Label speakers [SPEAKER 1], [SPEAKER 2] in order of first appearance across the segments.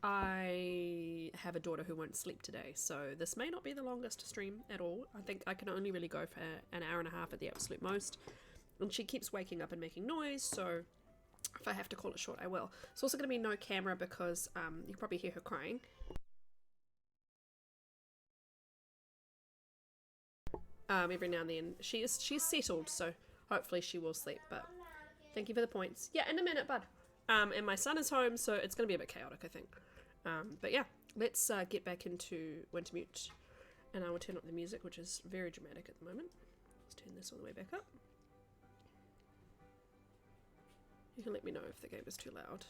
[SPEAKER 1] I have a daughter who won't sleep today, so this may not be the longest stream at all. I think I can only really go for an hour and a half at the absolute most. And she keeps waking up and making noise, so if I have to call it short, I will. It's also going to be no camera because you can probably hear her crying. Every now and then. She's settled, so hopefully she will sleep, but thank you for the points. Yeah, in a minute, bud. And my son is home, so it's going to be a bit chaotic, I think. But yeah, let's get back into Wintermute, and I will turn up the music, which is very dramatic at the moment. Let's turn this all the way back up. You can let me know if the game is too loud.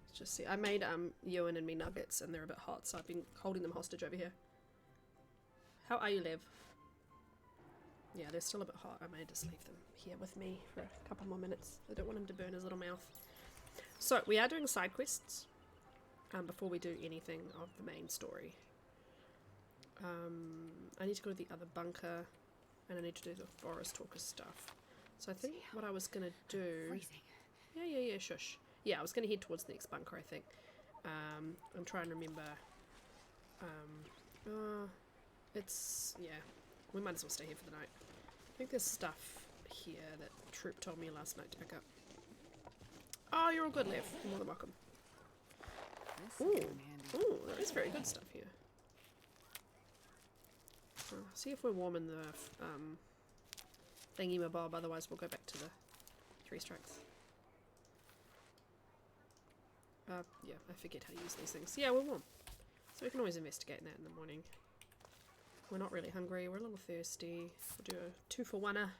[SPEAKER 1] Let's just see. I made Ewan and me nuggets, and they're a bit hot, so I've been holding them hostage over here. How are you, Lev? Yeah, they're still a bit hot. I may just leave them here with me for a couple more minutes. I don't want him to burn his little mouth. So, we are doing side quests before we do anything of the main story. I need to go to the other bunker, and I need to do the forest talker stuff. So I think what I was going to do... Yeah, shush. Yeah, I was going to head towards the next bunker, I think. I'm trying to remember... yeah, we might as well stay here for the night. I think there's stuff here that Troop told me last night to pick up. Oh, you're all good, Lev. You're more than welcome. Ooh, there is very good stuff here. See if we're warm in the thingy-mabob, otherwise we'll go back to the 3 strikes. Yeah, I forget how to use these things. Yeah, we're warm. So we can always investigate that in the morning. We're not really hungry, we're a little thirsty. We'll do a 2-for-1-er.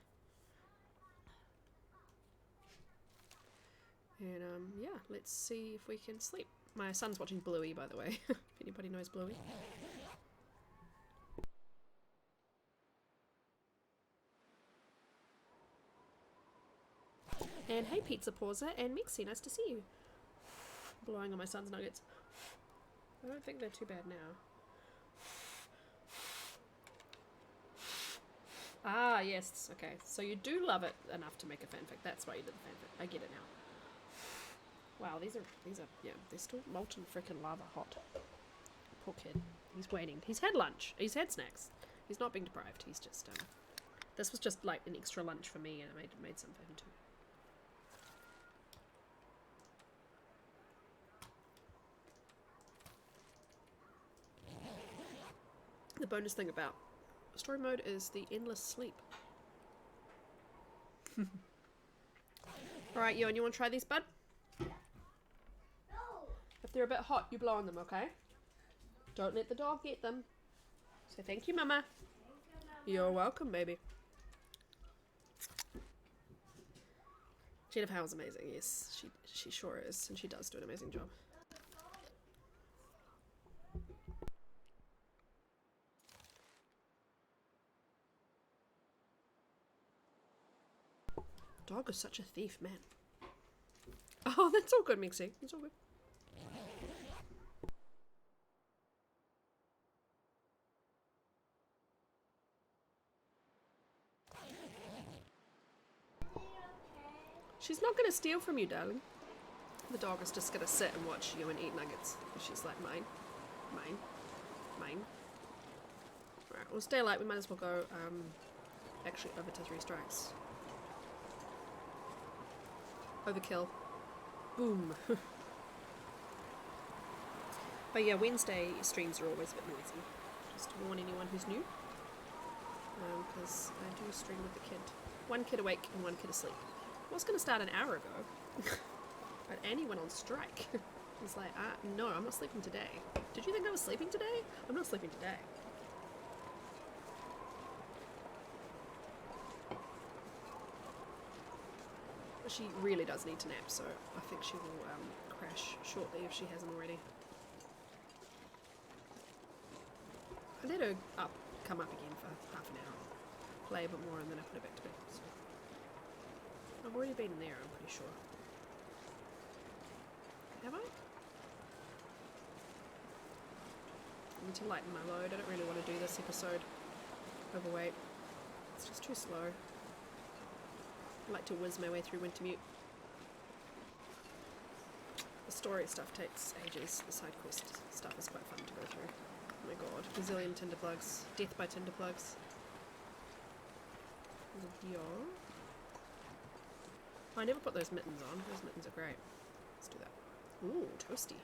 [SPEAKER 1] And yeah, let's see if we can sleep. My son's watching Bluey, by the way, if anybody knows Bluey. And hey Pizza Pauser and Mixie, nice to see you. Blowing on my son's nuggets. I don't think they're too bad now. Ah, yes, okay. So you do love it enough to make a fanfic. That's why you did the fanfic. I get it now. Wow, these are, yeah, they're still molten freaking lava hot. Poor kid. He's waiting. He's had lunch. He's had snacks. He's not being deprived. He's just, this was just like an extra lunch for me, and I made some for him too. The bonus thing about story mode is the endless sleep. Alright, Ewan, you want to try these, bud? No. If they're a bit hot, you blow on them, okay? Don't let the dog get them. So thank you, Mama. You're welcome, baby. Jennifer Howell's amazing, yes. She sure is, and she does do an amazing job. Dog is such a thief, man. Oh, that's all good, Mixie. It's all good. She's not going to steal from you, darling. The dog is just going to sit and watch you and eat nuggets. She's like, mine. Mine. Mine. Alright, well, it's daylight. We might as well go, actually over to 3 strikes. Overkill. Boom. But yeah, Wednesday streams are always a bit noisy. Just to warn anyone who's new. Because I do stream with the kid. 1 kid awake and 1 kid asleep. I was going to start an hour ago. But Annie went on strike. He's like, no, I'm not sleeping today. Did you think I was sleeping today? I'm not sleeping today. She really does need to nap, so I think she will crash shortly if she hasn't already. I let her come up again for half an hour, play a bit more, and then I put her back to bed. So. I've already been there, I'm pretty sure. Have I? I need to lighten my load. I don't really want to do this episode overweight. It's just too slow. I like to whiz my way through Wintermute. The story stuff takes ages. The side quest stuff is quite fun to go through. Oh my god. Gazillion tinder plugs. Death by tinder plugs. There's a yo. I never put those mittens on. Those mittens are great. Let's do that. Ooh, toasty.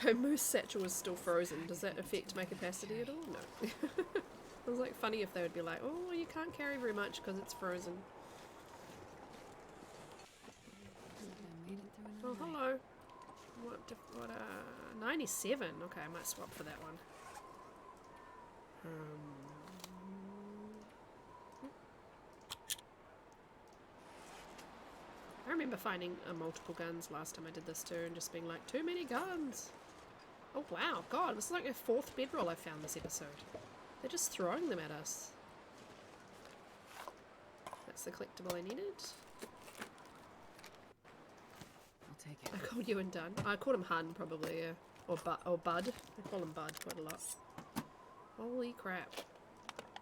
[SPEAKER 1] My moose satchel is still frozen. Does that affect my capacity at all? No. It was like funny if they would be like, oh, you can't carry very much because it's frozen. Oh, hello. What, 97? Okay, I might swap for that one. I remember finding multiple guns last time I did this too and just being like, too many guns! Oh wow, god, this is like a 4th bedroll I found this episode. They're just throwing them at us. That's the collectible I needed.
[SPEAKER 2] I'll take it.
[SPEAKER 1] I called you and Dun. I called him Hun probably, yeah. Or Bud. I call him Bud quite a lot. Holy crap.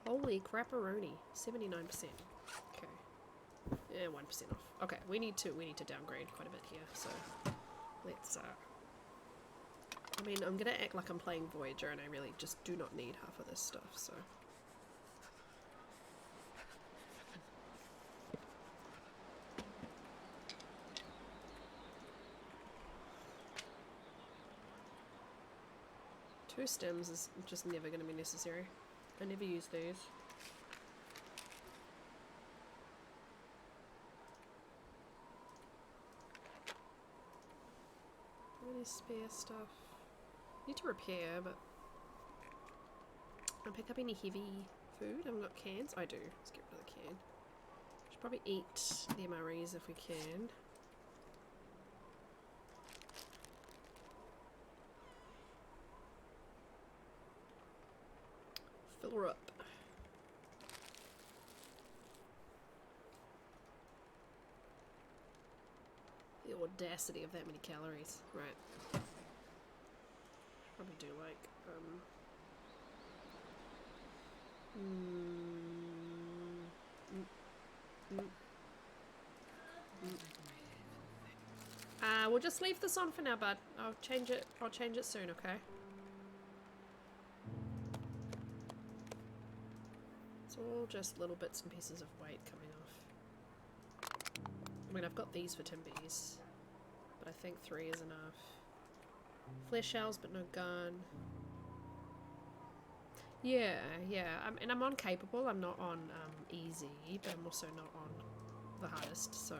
[SPEAKER 1] Holy crapperoni. 79%. Okay. Yeah, 1% off. Okay, we need to downgrade quite a bit here, so let's I mean, I'm gonna act like I'm playing Voyager and I really just do not need half of this stuff, so. Two stems is just never gonna be necessary. I never use these. Any spare stuff? Need to repair, but I'll pick up any heavy food. I haven't got cans. I do. Let's get rid of the can. Should probably eat the MREs if we can. Fill her up. The audacity of that many calories. Right. Probably do like, we'll just leave this on for now, bud. I'll change it soon, okay? It's all just little bits and pieces of weight coming off. I mean, I've got these for Timbies, but I think 3 is enough. Flare shells, but no gun. Yeah. And I'm on capable. I'm not on easy, but I'm also not on the hardest, so.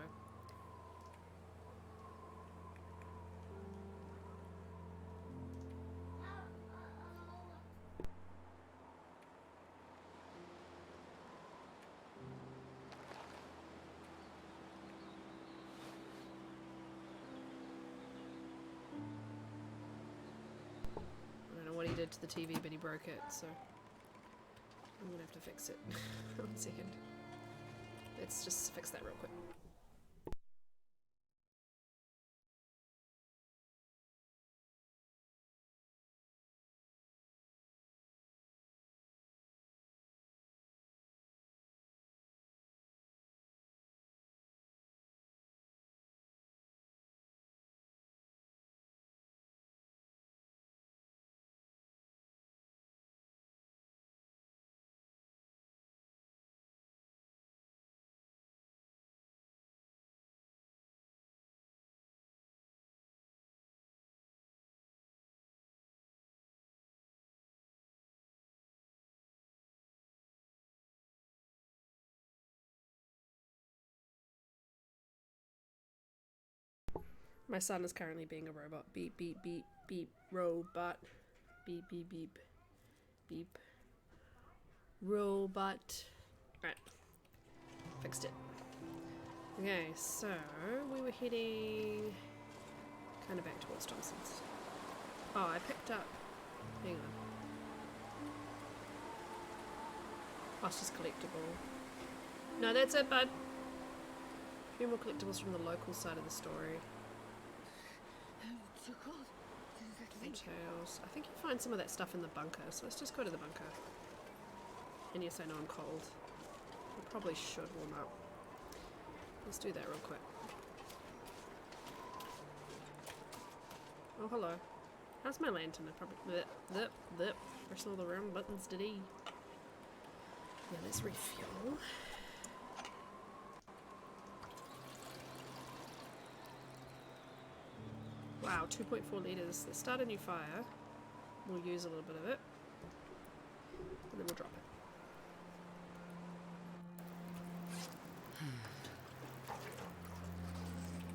[SPEAKER 1] What he did to the TV, but he broke it, so I'm gonna have to fix it. 1 second. Let's just fix that real quick. My son is currently being a robot. Beep, beep, beep, beep, robot. Beep, beep, beep, beep. Robot. Right. Fixed it. Okay, so we were heading kind of back towards Thompson's. Oh, I picked up. Hang on. Oh, it's just collectible. No, that's it, bud. A few more collectibles from the local side of the story. Details. I think you find some of that stuff in the bunker, so let's just go to the bunker. And yes, I know I'm cold. I probably should warm up. Let's do that real quick. Oh, hello. How's my lantern? I probably... Press all the wrong buttons, did he? Yeah, let's refuel. Wow, 2.4 litres. Let's start a new fire. We'll use a little bit of it. And then we'll drop it.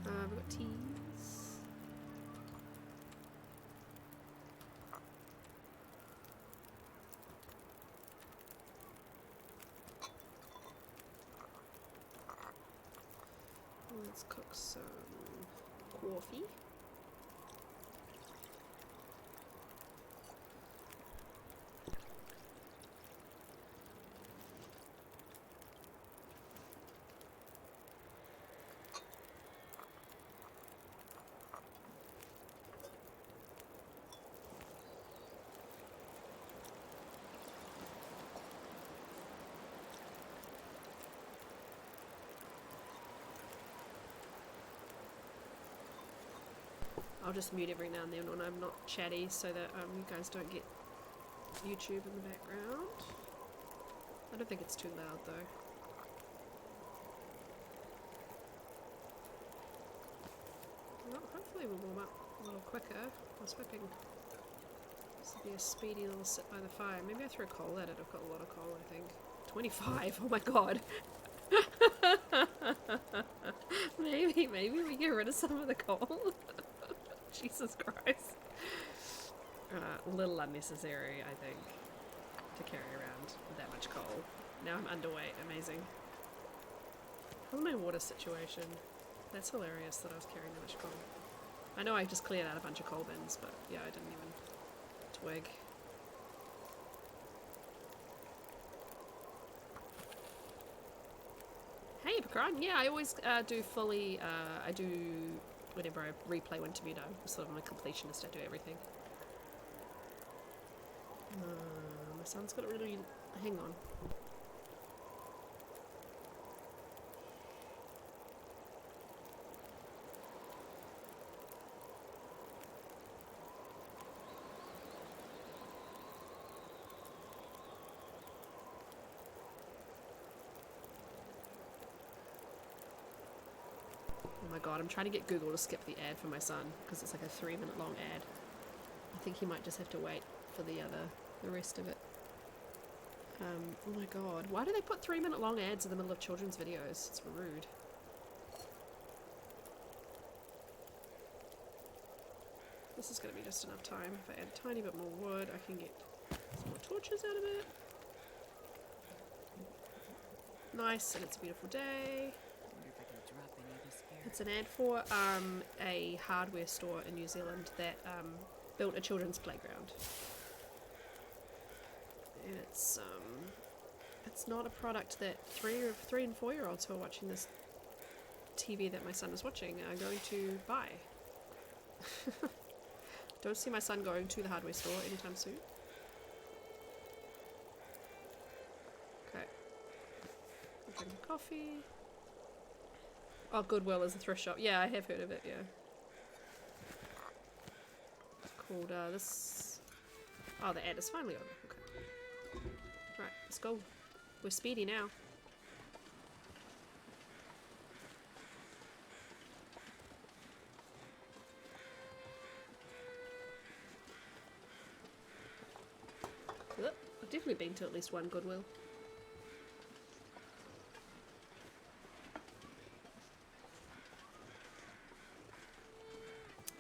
[SPEAKER 1] We've got teas. Let's cook some coffee. I'll just mute every now and then when I'm not chatty so that you guys don't get YouTube in the background. I don't think it's too loud though. Well, hopefully we'll warm up a little quicker. I was hoping this would be a speedy little sit by the fire. Maybe I throw coal at it. I've got a lot of coal, I think. 25, oh my god. maybe we get rid of some of the coal. Jesus Christ. A little unnecessary, I think, to carry around that much coal. Now I'm underweight. Amazing. How's my water situation? That's hilarious that I was carrying that much coal. I know I just cleared out a bunch of coal bins, but yeah, I didn't even twig. Hey, Picard. Yeah, I always do fully, I do, whenever I replay Wintermute, I'm sort of a completionist, I do everything. My son's got a really, hang on. Oh my god, I'm trying to get Google to skip the ad for my son, because it's like a 3-minute long ad. I think he might just have to wait for the rest of it. Oh my god, why do they put 3-minute long ads in the middle of children's videos? It's rude. This is going to be just enough time. If I add a tiny bit more wood, I can get some more torches out of it. Nice, and it's a beautiful day. It's an ad for a hardware store in New Zealand that built a children's playground. And it's not a product that 3 and 4-year-olds who are watching this TV that my son is watching are going to buy. Don't see my son going to the hardware store anytime soon. Okay. Drink coffee. Oh, Goodwill is a thrift shop. Yeah, I have heard of it, yeah. It's called, this... Oh, the ad is finally over. Okay. Right, let's go. We're speedy now. I've definitely been to at least one Goodwill.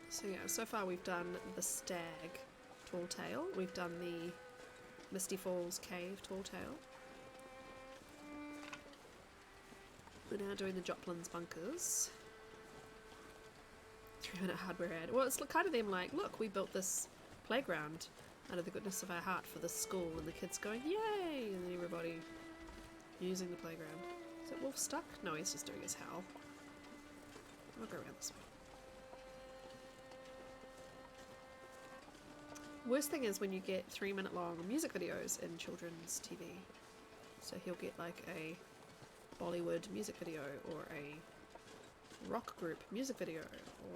[SPEAKER 1] So yeah, so far we've done the Stag Tall Tale, we've done the Misty Falls Cave Tall Tale. We're now doing the Joplin's Bunkers. 3-minute hardware ad. Well, it's kind of them like, look, we built this playground out of the goodness of our heart for this school, and the kids going, yay! And then everybody using the playground. Is it Wolf stuck? No, he's just doing his howl. I'll go around this way. Worst thing is when you get 3-minute long music videos in children's TV. So he'll get like a Bollywood music video or a rock group music video,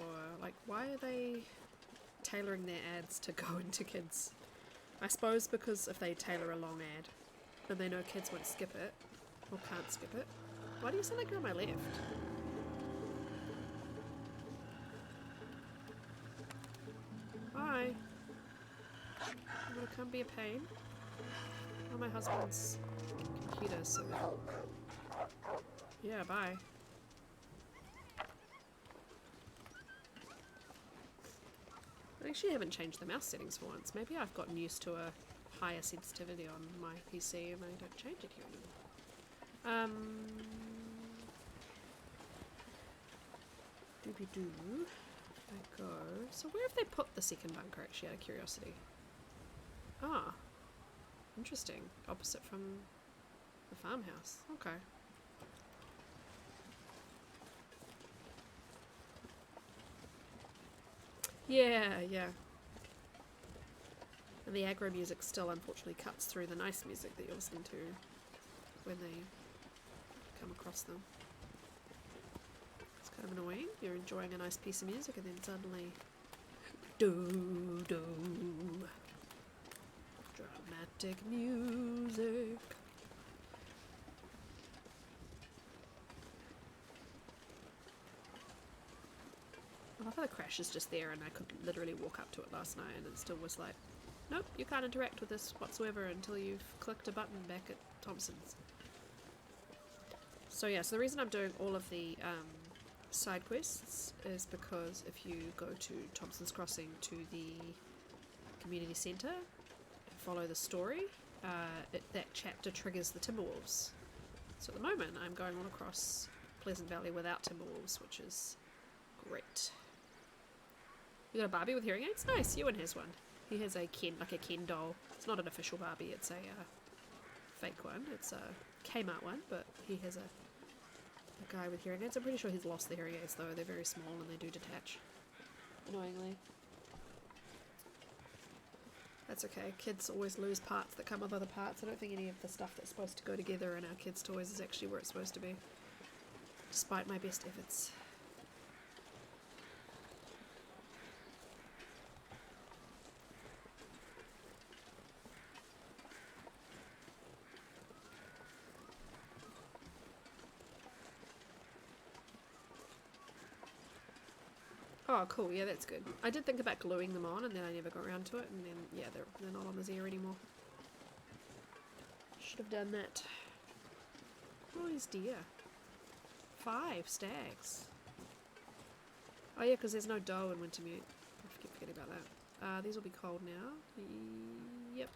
[SPEAKER 1] or like, why are they tailoring their ads to go into kids. I suppose because if they tailor a long ad, then they know kids won't skip it, or can't skip it. Why do you sound like you're on my left? Bye. I'm gonna come be a pain. Oh, my husband's computer, so... Yeah, bye. I actually haven't changed the mouse settings for once. Maybe I've gotten used to a higher sensitivity on my PC and I don't change it here anymore. Doobie-doo. I go... So where have they put the second bunker, actually, out of curiosity? Ah. Interesting. Opposite from the farmhouse. Okay. Yeah, yeah. And the aggro music still unfortunately cuts through the nice music that you're listening to when they come across them. It's kind of annoying. You're enjoying a nice piece of music and then suddenly... Do-do. Dramatic music. I love how the crash is just there and I could literally walk up to it last night and it still was like, nope, you can't interact with this whatsoever until you've clicked a button back at Thompson's. So yeah, so the reason I'm doing all of the side quests is because if you go to Thompson's Crossing to the community centre and follow the story, that chapter triggers the Timberwolves. So at the moment I'm going all across Pleasant Valley without Timberwolves, which is great. You got a Barbie with hearing aids? Nice, Ewan has one. He has a Ken, like a Ken doll. It's not an official Barbie, it's a fake one. It's a Kmart one, but he has a guy with hearing aids. I'm pretty sure he's lost the hearing aids though. They're very small and they do detach. Annoyingly. That's okay. Kids always lose parts that come with other parts. I don't think any of the stuff that's supposed to go together in our kids' toys is actually where it's supposed to be. Despite my best efforts. Oh, cool. Yeah, that's good. I did think about gluing them on, and then I never got around to it, and then, yeah, they're not on his ear anymore. Should have done that. Oh, his deer. 5 stags. Oh, yeah, because there's no doe in Wintermute. I keep forgetting about that. These will be cold now. Yep.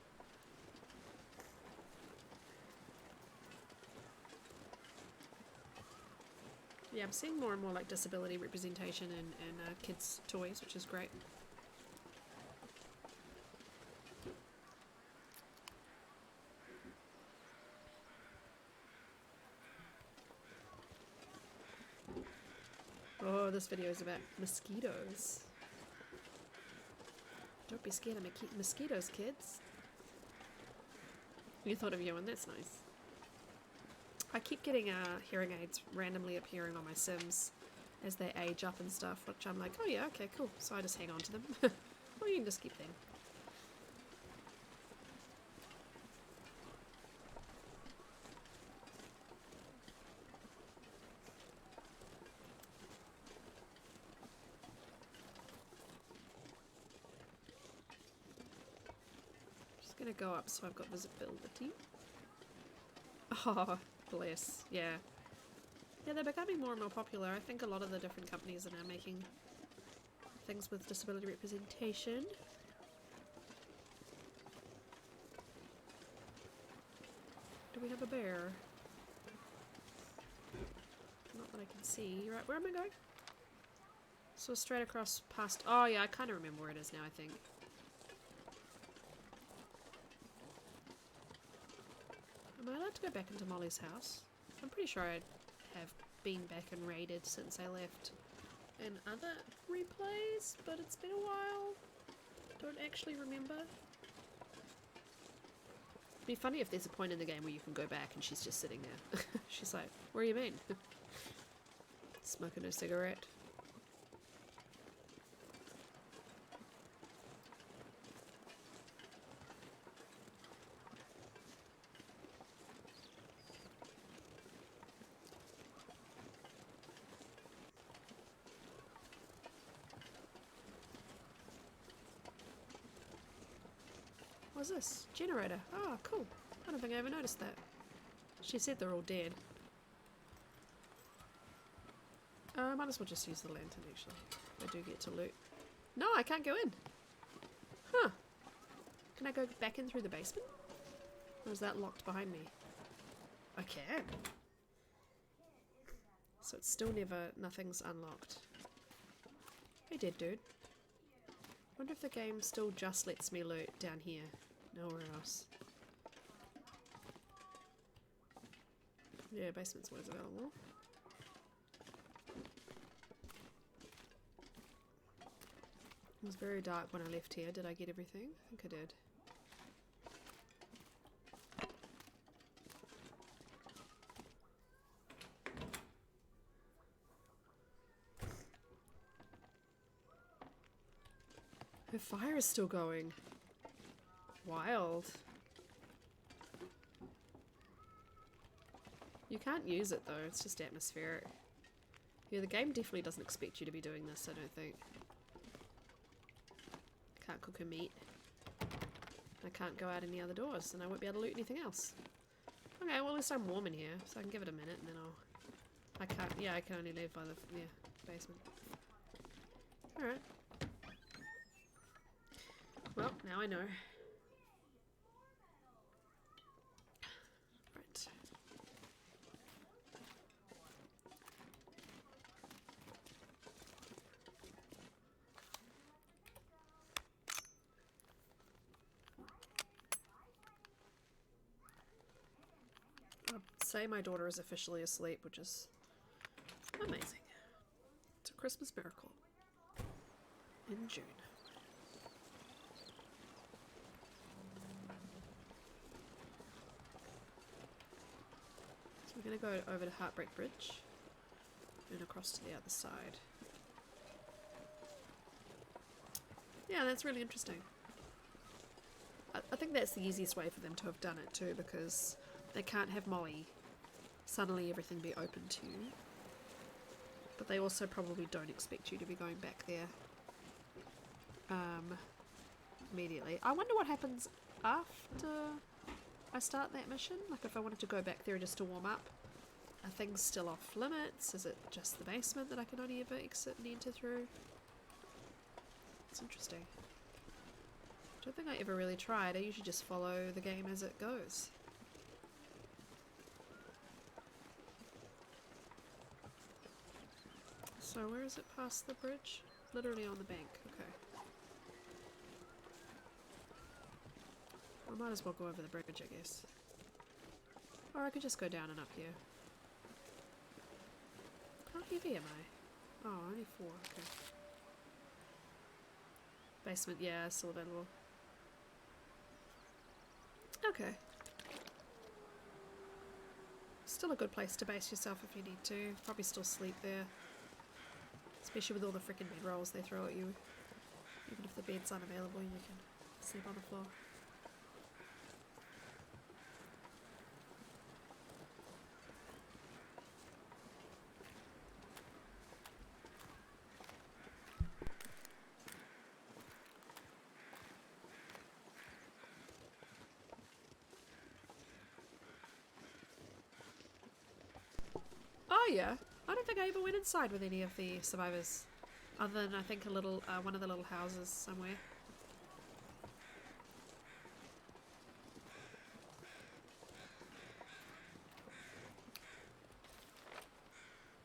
[SPEAKER 1] Yeah, I'm seeing more and more like disability representation in kids' toys, which is great. Oh, this video is about mosquitoes. Don't be scared of mosquitoes, kids. You thought of Ewan, that's nice. I keep getting hearing aids randomly appearing on my Sims as they age up and stuff, which I'm like, oh yeah, okay, cool. So I just hang on to them. Or you can just keep them. Just gonna go up so I've got visibility. Oh, bless. Yeah. Yeah, they're becoming more and more popular. I think a lot of the different companies are now making things with disability representation. Do we have a bear? Not that I can see. Right, where am I going? So straight across past... Oh yeah, I kind of remember where it is now, I think. Am I allowed to go back into Molly's house? I'm pretty sure I have been back and raided since I left in other replays, but it's been a while. Don't actually remember. It'd be funny if there's a point in the game where you can go back and she's just sitting there. She's like, where you been? Smoking a cigarette. was this? Generator. Oh, cool. I don't think I ever noticed that. She said they're all dead. I might as well just use the lantern, actually. I do get to loot. No, I can't go in. Huh. Can I go back in through the basement? Or is that locked behind me? I can. So it's still never, nothing's unlocked. Hey, dead dude. Wonder if the game still just lets me loot down here. Nowhere else. Yeah, basement's always available. It was very dark when I left here. Did I get everything? I think I did. Her fire is still going. Wild. You can't use it though, it's just atmospheric. Yeah, the game definitely doesn't expect you to be doing this, I don't think. Can't cook her meat. I can't go out any other doors, and I won't be able to loot anything else. Okay, well at least I'm warm in here, so I can give it a minute and then I can't, yeah, I can only leave by the, basement. Alright. Well, now I know. Right. I'd say my daughter is officially asleep, which is amazing. It's a Christmas miracle. In June. We're going to go over to Heartbreak Bridge and across to the other side. Yeah, that's really interesting. I think that's the easiest way for them to have done it too, because they can't have Molly suddenly everything be open to you. But they also probably don't expect you to be going back there immediately. I wonder what happens after I start that mission, like if I wanted to go back there just to warm up. Are things still off limits? Is it just the basement that I can only ever exit and enter through? It's interesting. I don't think I ever really tried. I usually just follow the game as it goes. So where is it past the bridge? Literally on the bank, okay. I might as well go over the bridge, I guess. Or I could just go down and up here. How heavy am I? Oh, only 4, okay. Basement, yeah, still available. Okay. Still a good place to base yourself if you need to. Probably still sleep there. Especially with all the freaking bed rolls they throw at you. Even if the bed's unavailable, you can sleep on the floor. Oh yeah, I don't think I ever went inside with any of the survivors. Other than I think a little, one of the little houses somewhere.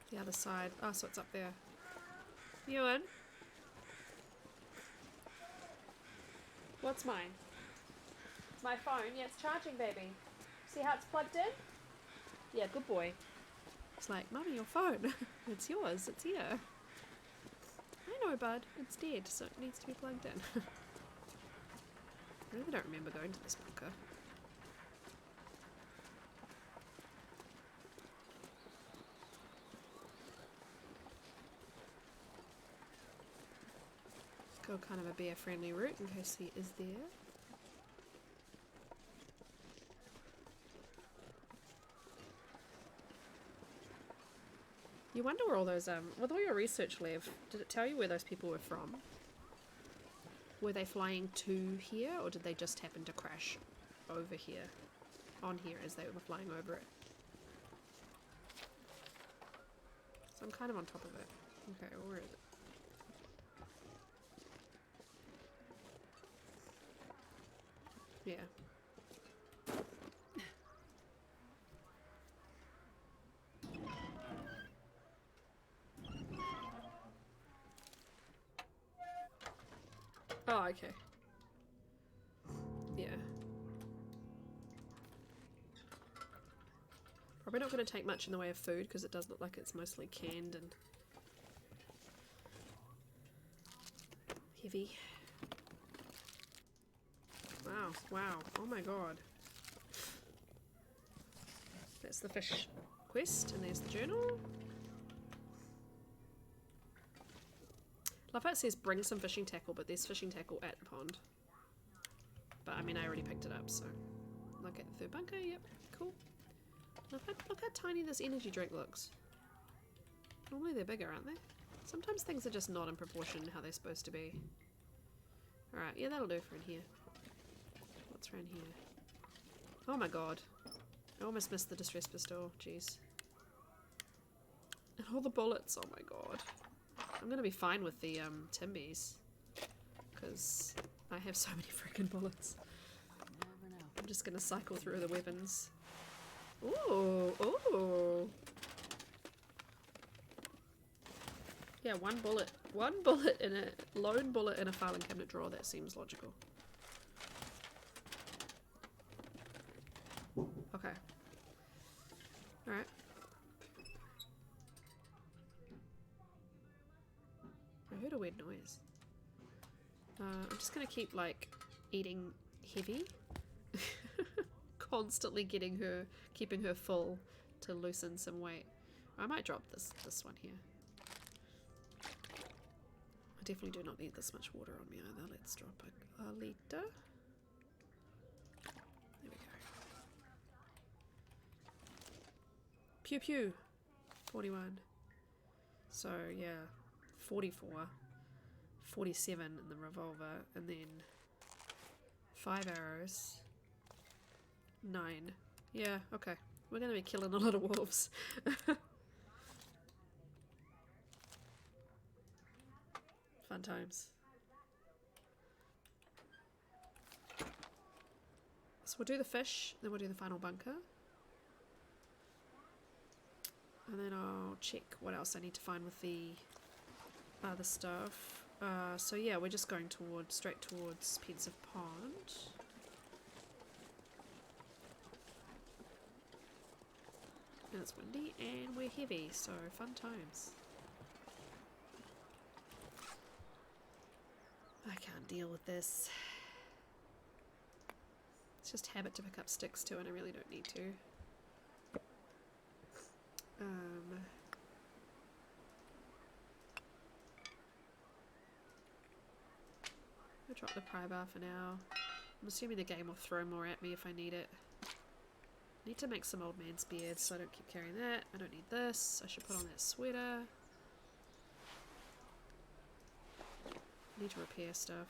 [SPEAKER 1] The other side. Oh, so it's up there. Ewan? What's mine? It's my phone. Yeah, it's charging, baby. See how it's plugged in? Yeah, good boy. It's like, Mummy, your phone. It's yours. It's here. I know, bud. It's dead, so it needs to be plugged in. I really don't remember going to this bunker. Go kind of a bear-friendly route in case he is there. You wonder where all those, with all your research, Lev, did it tell you where those people were from? Were they flying to here, or did they just happen to crash over here? On here as they were flying over it. So I'm kind of on top of it. Okay, where is it? Yeah. Oh, okay. Yeah. Probably not going to take much in the way of food because it does look like it's mostly canned and heavy. Wow, wow, oh my god. That's the fish quest, and there's the journal. Love how it says bring some fishing tackle, but there's fishing tackle at the pond. But I mean, I already picked it up, so. Look at the third bunker, yep, cool. Look how tiny this energy drink looks. Normally they're bigger, aren't they? Sometimes things are just not in proportion how they're supposed to be. Alright, yeah, that'll do for in here. What's around here? Oh my god. I almost missed the distress pistol, jeez. And all the bullets, oh my god. I'm gonna be fine with the Timbies. Because I have so many freaking bullets.
[SPEAKER 2] Never know.
[SPEAKER 1] I'm just gonna cycle through the weapons. Ooh, ooh. Yeah, one bullet in a lone bullet in a filing cabinet drawer. That seems logical. Okay. All right. I heard a weird noise. I'm just gonna keep like eating heavy. Constantly keeping her full to loosen some weight. I might drop this one here. I definitely do not need this much water on me either. Let's drop a litre. There we go. Pew pew. 41. So yeah, 44. 47 in the revolver, and then 5 arrows. 9. Yeah, okay. We're gonna be killing a lot of wolves. Fun times. So we'll do the fish, then we'll do the final bunker. And then I'll check what else I need to find with the other stuff. So yeah, we're just going straight towards Pensive Pond. And it's windy and we're heavy, so fun times. I can't deal with this. It's just habit to pick up sticks too, and I really don't need to. I'll drop the pry bar for now. I'm assuming the game will throw more at me if I need it. Need to make some old man's beards so I don't keep carrying that. I don't need this. I should put on that sweater. Need to repair stuff.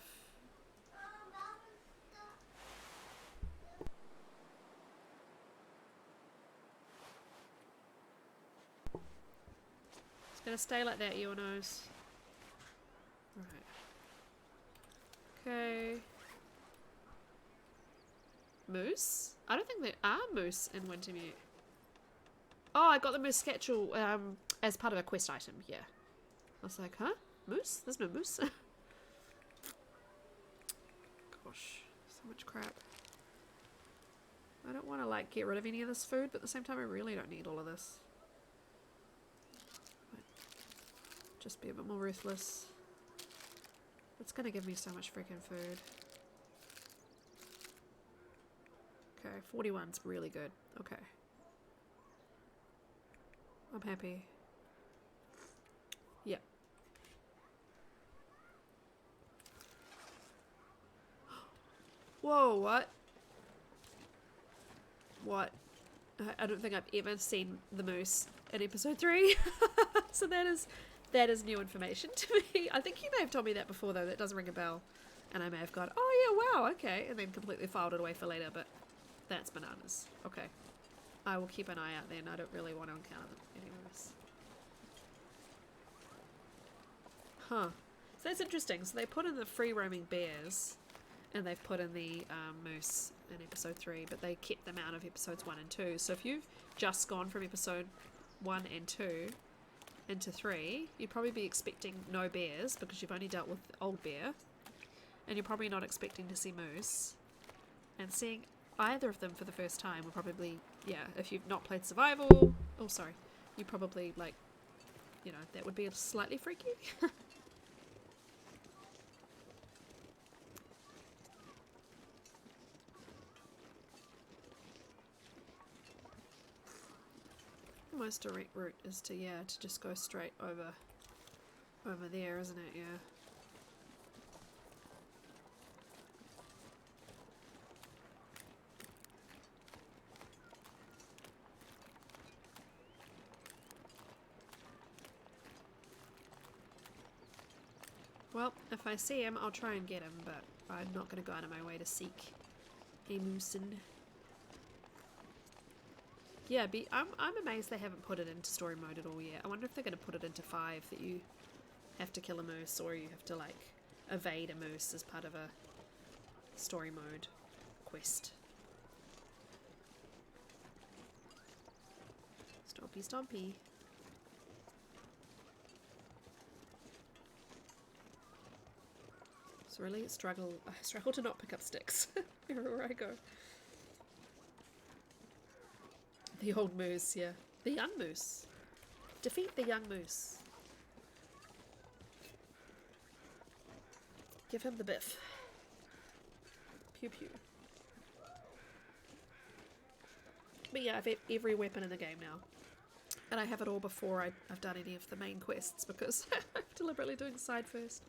[SPEAKER 1] It's gonna stay like that, your nose. Right. Okay. Moose? I don't think there are moose in Wintermute. Oh, I got the moose schedule as part of a quest item, yeah. I was like, huh? Moose? There's no moose. Gosh, so much crap. I don't want to like get rid of any of this food, but at the same time I really don't need all of this. Just be a bit more ruthless. It's gonna give me so much freaking food. Okay, 41's really good. Okay. I'm happy. Yep. Whoa, what? What? I don't think I've ever seen the moose in episode 3. So that is new information to me. I think you may have told me that before though. That does ring a bell. And I may have gone, oh yeah, wow, okay, and then completely filed it away for later, but that's bananas. Okay. I will keep an eye out then. I don't really want to encounter them anyways. Huh. So that's interesting. So they put in the free roaming bears, and they've put in the moose in episode 3, but they kept them out of episodes 1 and 2. So if you've just gone from episode 1 and 2 into 3, you'd probably be expecting no bears because you've only dealt with old bear, and you're probably not expecting to see moose. And seeing either of them for the first time will probably, yeah, if you've not played survival, oh sorry, you probably, like, you know, that would be slightly freaky. The most direct route is to, yeah, to just go straight over there, isn't it? Yeah. Well, if I see him, I'll try and get him, but I'm not going to go out of my way to seek a moosin. Yeah, I'm amazed they haven't put it into story mode at all yet. I wonder if they're going to put it into 5, that you have to kill a moose, or you have to, like, evade a moose as part of a story mode quest. Stompy stompy. So really I struggle to not pick up sticks wherever I go. The old moose, yeah. The young moose. Defeat the young moose. Give him the biff. Pew pew. But yeah, I've every weapon in the game now. And I have it all before I've done any of the main quests because I'm deliberately doing side first.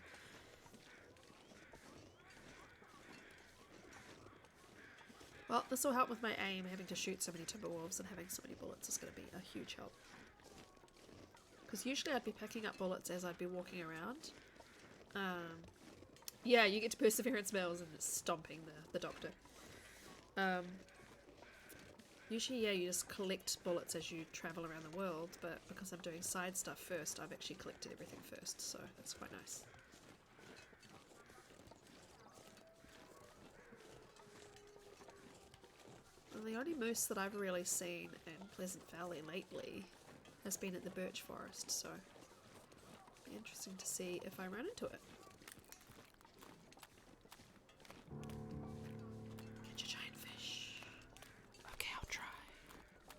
[SPEAKER 1] Well, this will help with my aim. Having to shoot so many timberwolves and having so many bullets is going to be a huge help. Because usually I'd be picking up bullets as I'd be walking around. Yeah, you get to Perseverance Mills and it's stomping the doctor. Usually, yeah, you just collect bullets as you travel around the world, but because I'm doing side stuff first, I've actually collected everything first, so that's quite nice. Well, the only moose that I've really seen in Pleasant Valley lately has been at the birch forest, so it'll be interesting to see if I run into it. Catch a giant fish. Okay, I'll try.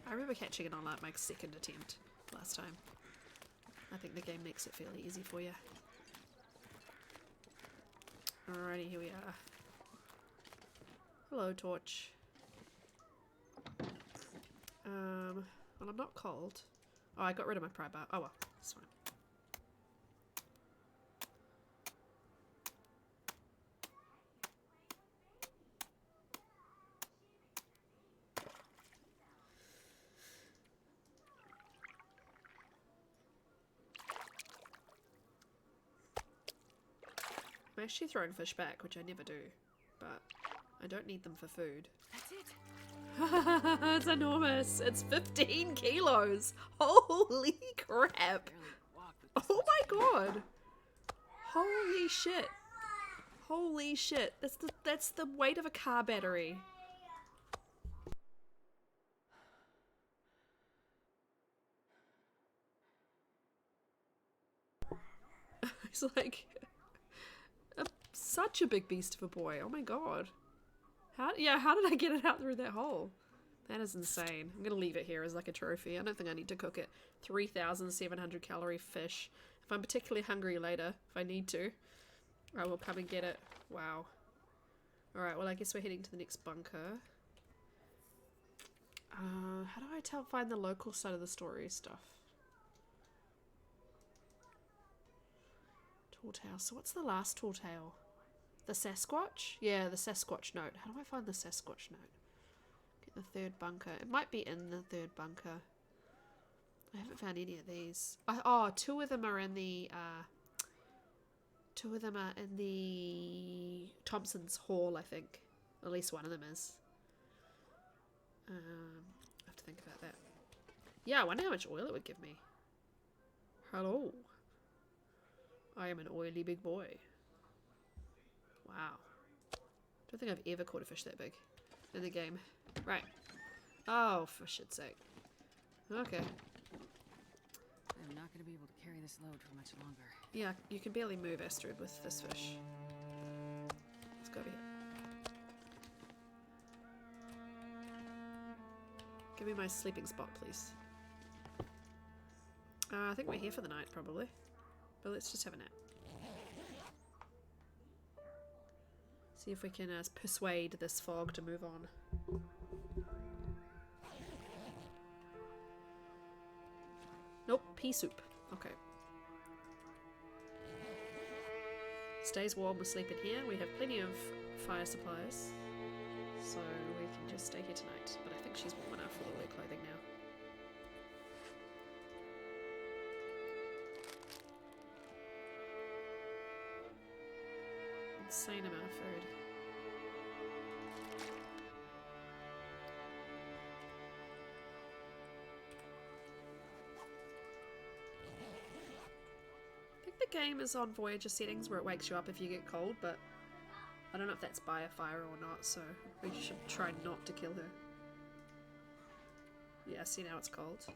[SPEAKER 1] I remember catching it on like my second attempt last time. I think the game makes it fairly easy for you. Alrighty, here we are. Hello, torch. Well, I'm not cold. Oh, I got rid of my pry bar. Oh well, it's fine. I'm actually throwing fish back, which I never do, but I don't need them for food.
[SPEAKER 2] That's it.
[SPEAKER 1] It's enormous. It's 15 kilos. Holy crap. Oh my god. Holy shit. Holy shit. That's the weight of a car battery. He's like such a big beast of a boy. Oh my god. How did I get it out through that hole? That is insane. I'm gonna leave it here as like a trophy. I don't think I need to cook it. 3,700 calorie fish. If I'm particularly hungry later, if I need to, I will come and get it. Wow. Alright, well I guess we're heading to the next bunker. How do I find the local side of the story stuff? Tall tale. So what's the last tall tale? The Sasquatch? Yeah, the Sasquatch note. How do I find the Sasquatch note? Get the third bunker. It might be in the third bunker. I haven't found any of these. Oh, two of them are in the 2 of them are in the Thompson's Hall, I think. At least one of them is. I have to think about that. Yeah, I wonder how much oil it would give me. Hello. I am an oily big boy. Wow. Don't think I've ever caught a fish that big in the game. Right. Oh, for shit's sake. Okay.
[SPEAKER 2] I'm not going to be able to carry this load for much longer.
[SPEAKER 1] Yeah, you can barely move, Astrid, with this fish. Let's go over here. Give me my sleeping spot, please. I think we're here for the night, probably. But let's just have a nap. See if we can persuade this fog to move on. Nope, pea soup. Okay. Stays warm, we sleep in here. We have plenty of fire supplies. So we can just stay here tonight. But I think she's warm enough with all her clothing now. Insane amount of food. I think the game is on Voyager settings where it wakes you up if you get cold, but I don't know if that's by a fire or not, so we should try not to kill her. Yeah, see, now it's cold.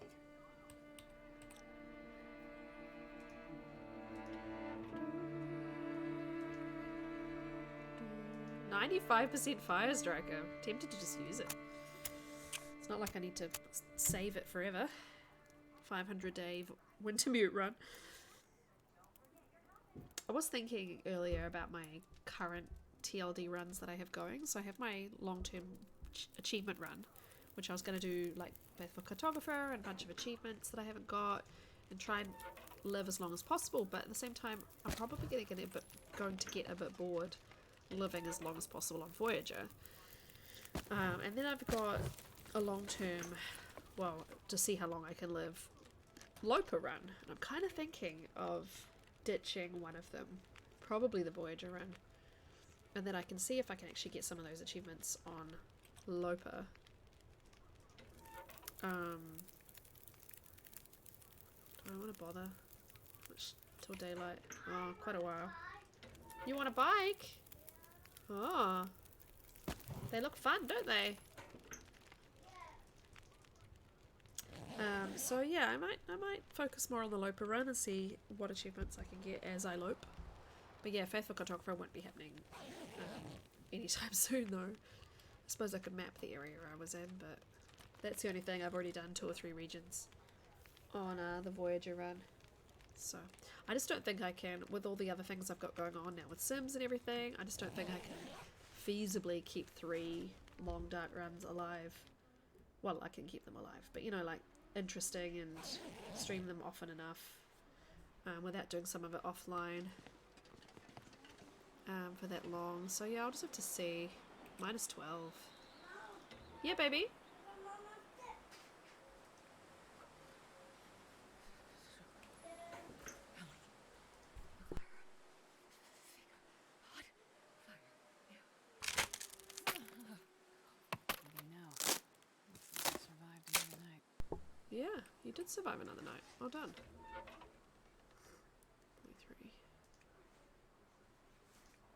[SPEAKER 1] 95% fire striker. Tempted to just use it. It's not like I need to save it forever. 500-day Wintermute run. I was thinking earlier about my current TLD runs that I have going. So I have my long-term achievement run, which I was going to do like Faithful Cartographer and a bunch of achievements that I haven't got and try and live as long as possible. But at the same time, I'm probably going to get a bit bored living as long as possible on Voyager. And then I've got a long-term, well, to see how long I can live, Lopa run. And I'm kind of thinking of ditching one of them, probably the Voyager run. And then I can see if I can actually get some of those achievements on Lopa. Do I want to bother? Much till daylight? Oh, quite a while. You want a bike? Oh, they look fun, don't they? So yeah, I might focus more on the Lopa run and see what achievements I can get as I lope. But yeah, Faithful Cartographer won't be happening anytime soon though. I suppose I could map the area I was in, but that's the only thing. I've already done 2 or 3 regions on the Voyager run. So I just don't think I can, with all the other things I've got going on now with Sims and everything, I just don't think I can feasibly keep 3 long dark runs alive. Well, I can keep them alive, but you know, like interesting and stream them often enough without doing some of it offline for that long. So yeah, I'll just have to see. -12. Yeah, baby. Yeah, you did survive another night. Well done. 23.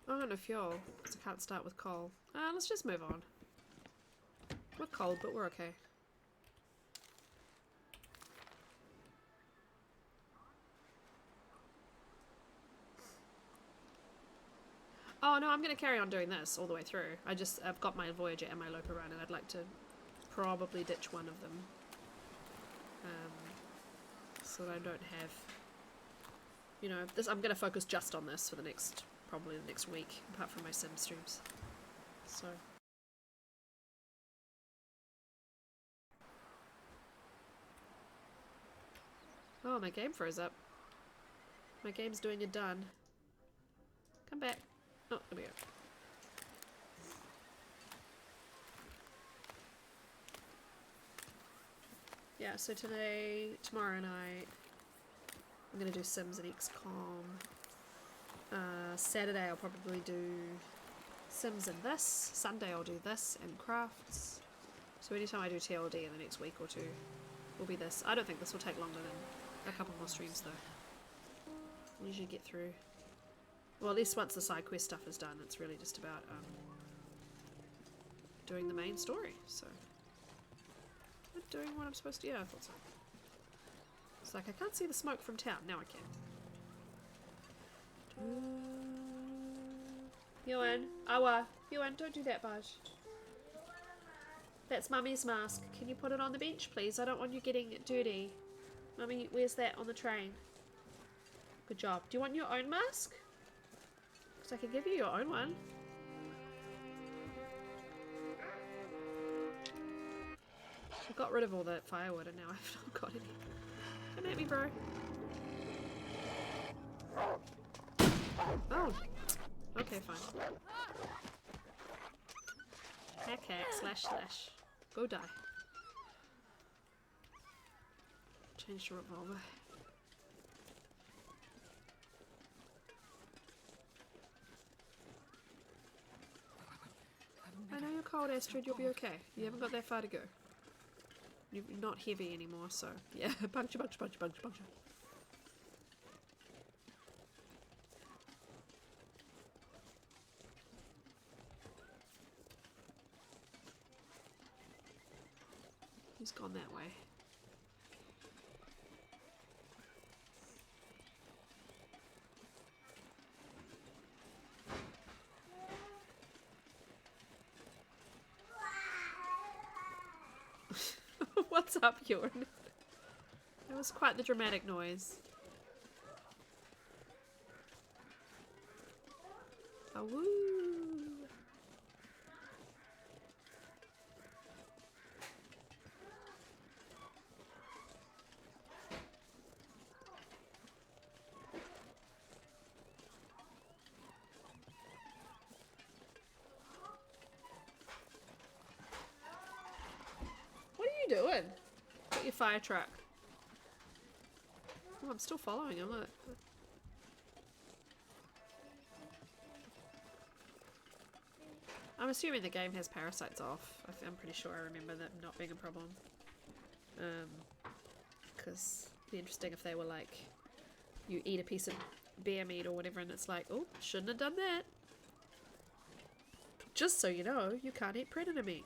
[SPEAKER 1] Oh, no fuel, because I can't start with coal. Let's just move on. We're cold, but we're okay. Oh no, I'm going to carry on doing this all the way through. I've got my Voyager and my Lopa run, and I'd like to probably ditch one of them. So that I don't have, you know, this. I'm going to focus just on this for the next, probably the next week, apart from my sim streams. So. Oh, my game froze up. My game's doing a done. Come back. Oh, there we go. Yeah, so tomorrow night, I'm going to do Sims and XCOM. Saturday I'll probably do Sims and this. Sunday I'll do this and crafts. So anytime I do TLD in the next week or two will be this. I don't think this will take longer than a couple more streams though. We'll usually get through. Well, at least once the side quest stuff is done, it's really just about doing the main story. So I'm doing what I'm supposed to. Yeah, I thought so. It's like I can't see the smoke from town. Now I can. Ewan, Awa, Ewan, don't do that, Baj. That's Mummy's mask. Can you put it on the bench, please? I don't want you getting it dirty. Mummy, where's that on the train? Good job. Do you want your own mask? Because I can give you your own one. I got rid of all that firewood and now I've not got any. Come at me, bro. Oh. Okay, fine. Hack, hack, slash, slash. Go die. Change to revolver. I know you're cold, Astrid. You'll be okay. You haven't got that far to go. You're not heavy anymore, so yeah. Puncture, puncture, puncture, puncture, puncture. He's gone that way. What's up, Yorn? That was quite the dramatic noise. Oh, woo! What are you doing? Got your fire truck. Oh, I'm still following him. Look. I'm assuming the game has parasites off. I'm pretty sure I remember that not being a problem. Because it'd be interesting if they were like, you eat a piece of bear meat or whatever and it's like, oh, shouldn't have done that. Just so you know, you can't eat predator meat.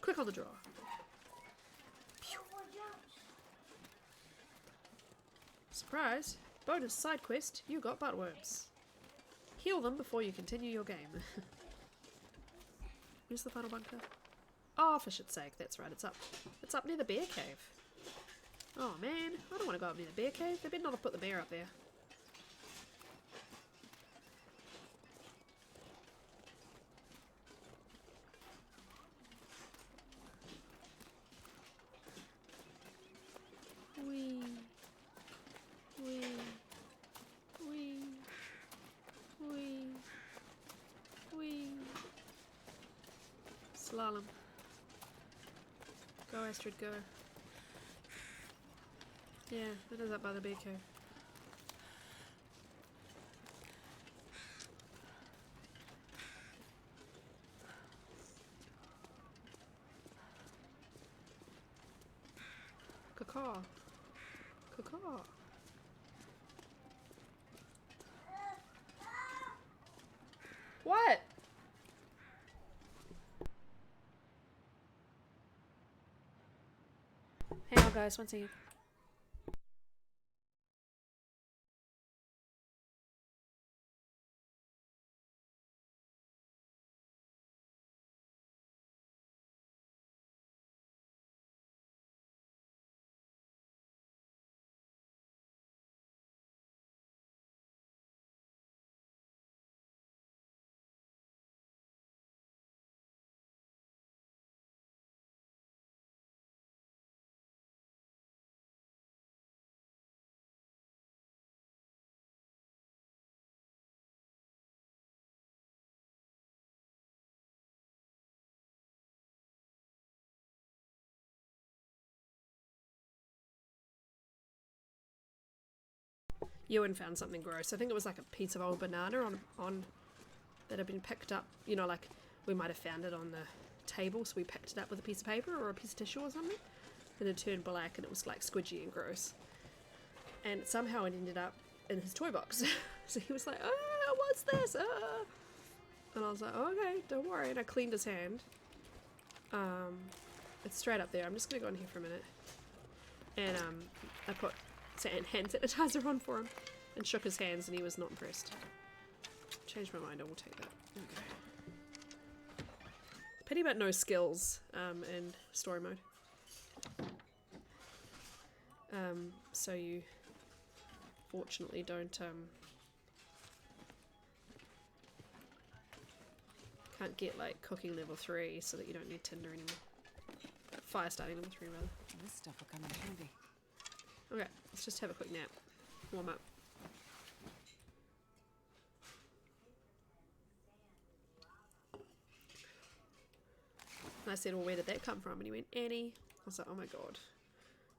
[SPEAKER 1] Quick on the draw. Surprise! Bonus side quest, you got buttworms. Heal them before you continue your game. Where's the final bunker? Oh, for shit's sake, that's right, it's up. It's up near the bear cave. Oh man, I don't want to go up near the bear cave. They better not have put the bear up there. Wee. Wee. Wee. Wee. Wee. Slalom. Go, Astrid, go. Yeah, it is up by the bear cave. Caw. Caw. What? Hang on, guys, one second. Ewan found something gross. I think it was like a piece of old banana on that had been picked up. You know, like we might have found it on the table, so we picked it up with a piece of paper or a piece of tissue or something. And it turned black and it was like squidgy and gross. And somehow it ended up in his toy box. So he was like, oh, what's this? And I was like, oh, okay, don't worry. And I cleaned his hand. It's straight up there. I'm just going to go in here for a minute. And I put hand sanitizer on for him and shook his hands and he was not impressed. Changed my mind. I will take that. Okay. Pity about no skills in story mode. So you fortunately don't can't get like cooking level 3 so that you don't need tinder anymore. Fire starting level 3 rather.
[SPEAKER 2] This stuff will come in handy.
[SPEAKER 1] Okay, let's just have a quick nap. Warm up. And I said, well, where did that come from? And he went, Annie. I was like, oh my god.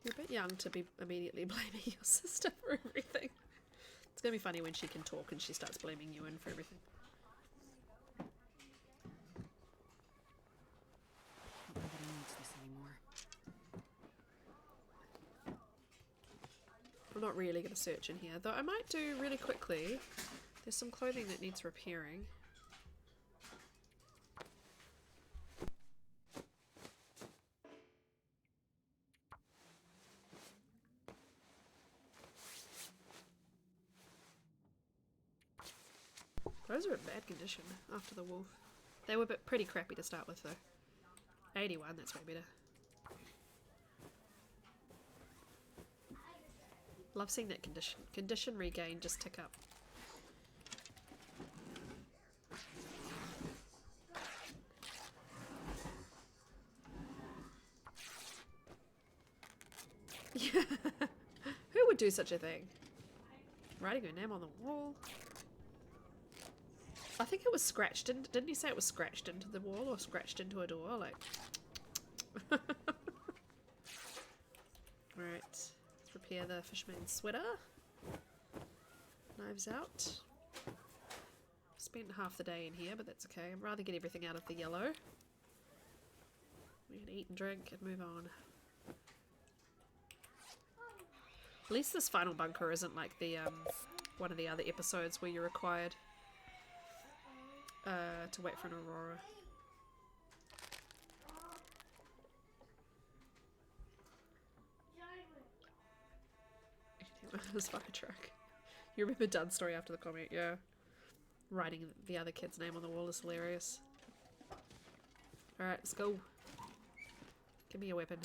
[SPEAKER 1] You're a bit young to be immediately blaming your sister for everything. It's going to be funny when she can talk and she starts blaming Ewan for everything.
[SPEAKER 2] Nobody needs this anymore.
[SPEAKER 1] I'm not really going to search in here, though I might do really quickly. There's some clothing that needs repairing. Those are in bad condition after the wolf. They were pretty crappy to start with, though. 81, that's way better. Love seeing that condition. Condition regain just tick up. Yeah. Who would do such a thing? Writing her name on the wall. I think it was scratched. Didn't you say it was scratched into the wall or scratched into a door? Like. Alright. Let's repair the fisherman's sweater. Knives out. Spent half the day in here, but that's okay. I'd rather get everything out of the yellow. We can eat and drink and move on. At least this final bunker isn't like the one of the other episodes where you're required to wait for an aurora. This fire truck. You remember Dun's story after the comment, yeah. Writing the other kid's name on the wall is hilarious. Alright, let's go. Give me a weapon.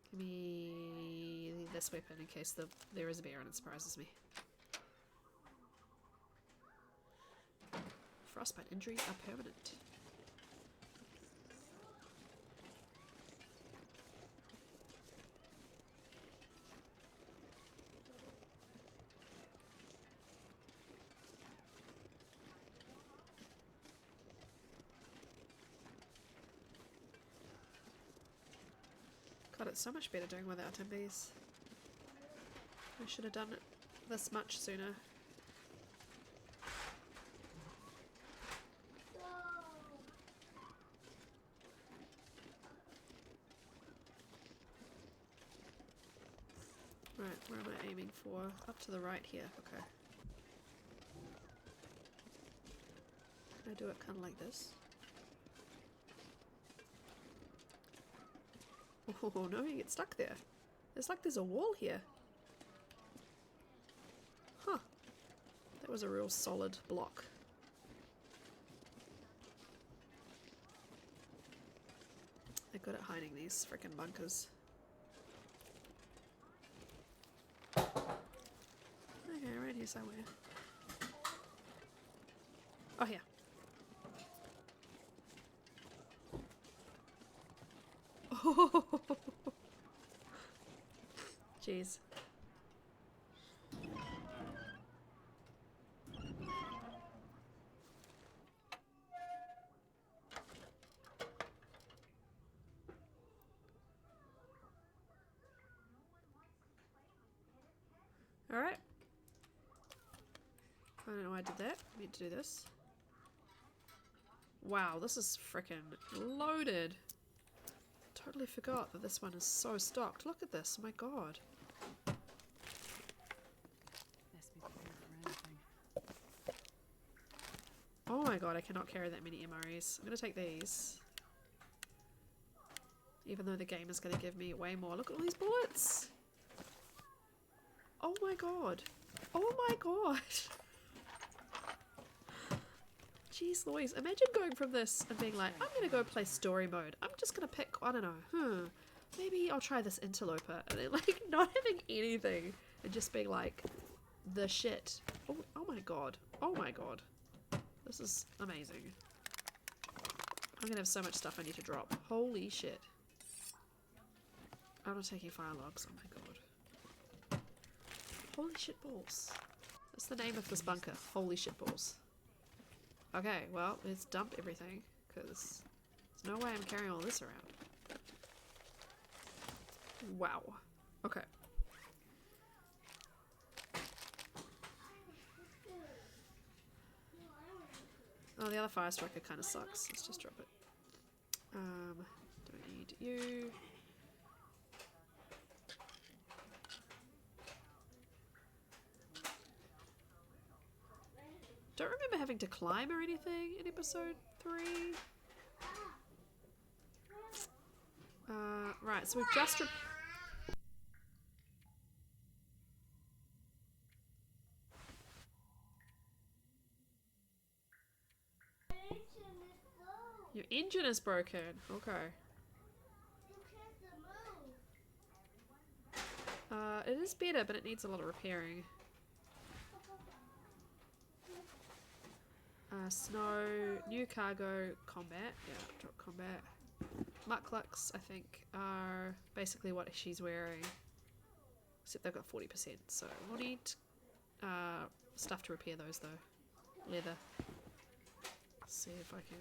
[SPEAKER 1] Give me this weapon in case there is a bear and it surprises me. Frostbite injuries are permanent. God, it's so much better doing without MBs. I should have done it this much sooner. Right, where am I aiming for? Up to the right here, okay. Can I do it kind of like this? Oh no, you get stuck there. There's a wall here. Huh. That was a real solid block. They're good at hiding these frickin' bunkers. Okay, right here somewhere. Oh, here. Oh, jeez. All right. I don't know why I did that. I meant to do this. Wow, this is freaking loaded. Totally forgot that this one is so stocked. Look at this, my god.
[SPEAKER 2] Best be prepared for anything.
[SPEAKER 1] Oh my god, I cannot carry that many MREs. I'm gonna take these. Even though the game is gonna give me way more. Look at all these bullets! Oh my god. Oh my god. Jeez Louise, imagine going from this and being like, I'm gonna go play story mode. I'm just gonna pick, I don't know, maybe I'll try this interloper. And then like not having anything and just being like, the shit. Oh my god. Oh my god. This is amazing. I'm gonna have so much stuff I need to drop. Holy shit. I'm not taking fire logs, oh my god. Holy shit balls. That's the name of this bunker. Holy shit balls. Okay, well, let's dump everything, because there's no way I'm carrying all this around. Wow. Okay. Oh, the other fire striker kind of sucks. Let's just drop it. Don't need you. Don't remember having to climb or anything in episode 3. Right, so we've just... Your engine is broken. Okay. It is better, but it needs a lot of repairing. Snow, new cargo, combat. Yeah, drop combat. Mucklucks, I think, are basically what she's wearing. Except they've got 40%, so we'll need stuff to repair those though. Leather. Let's see if I can...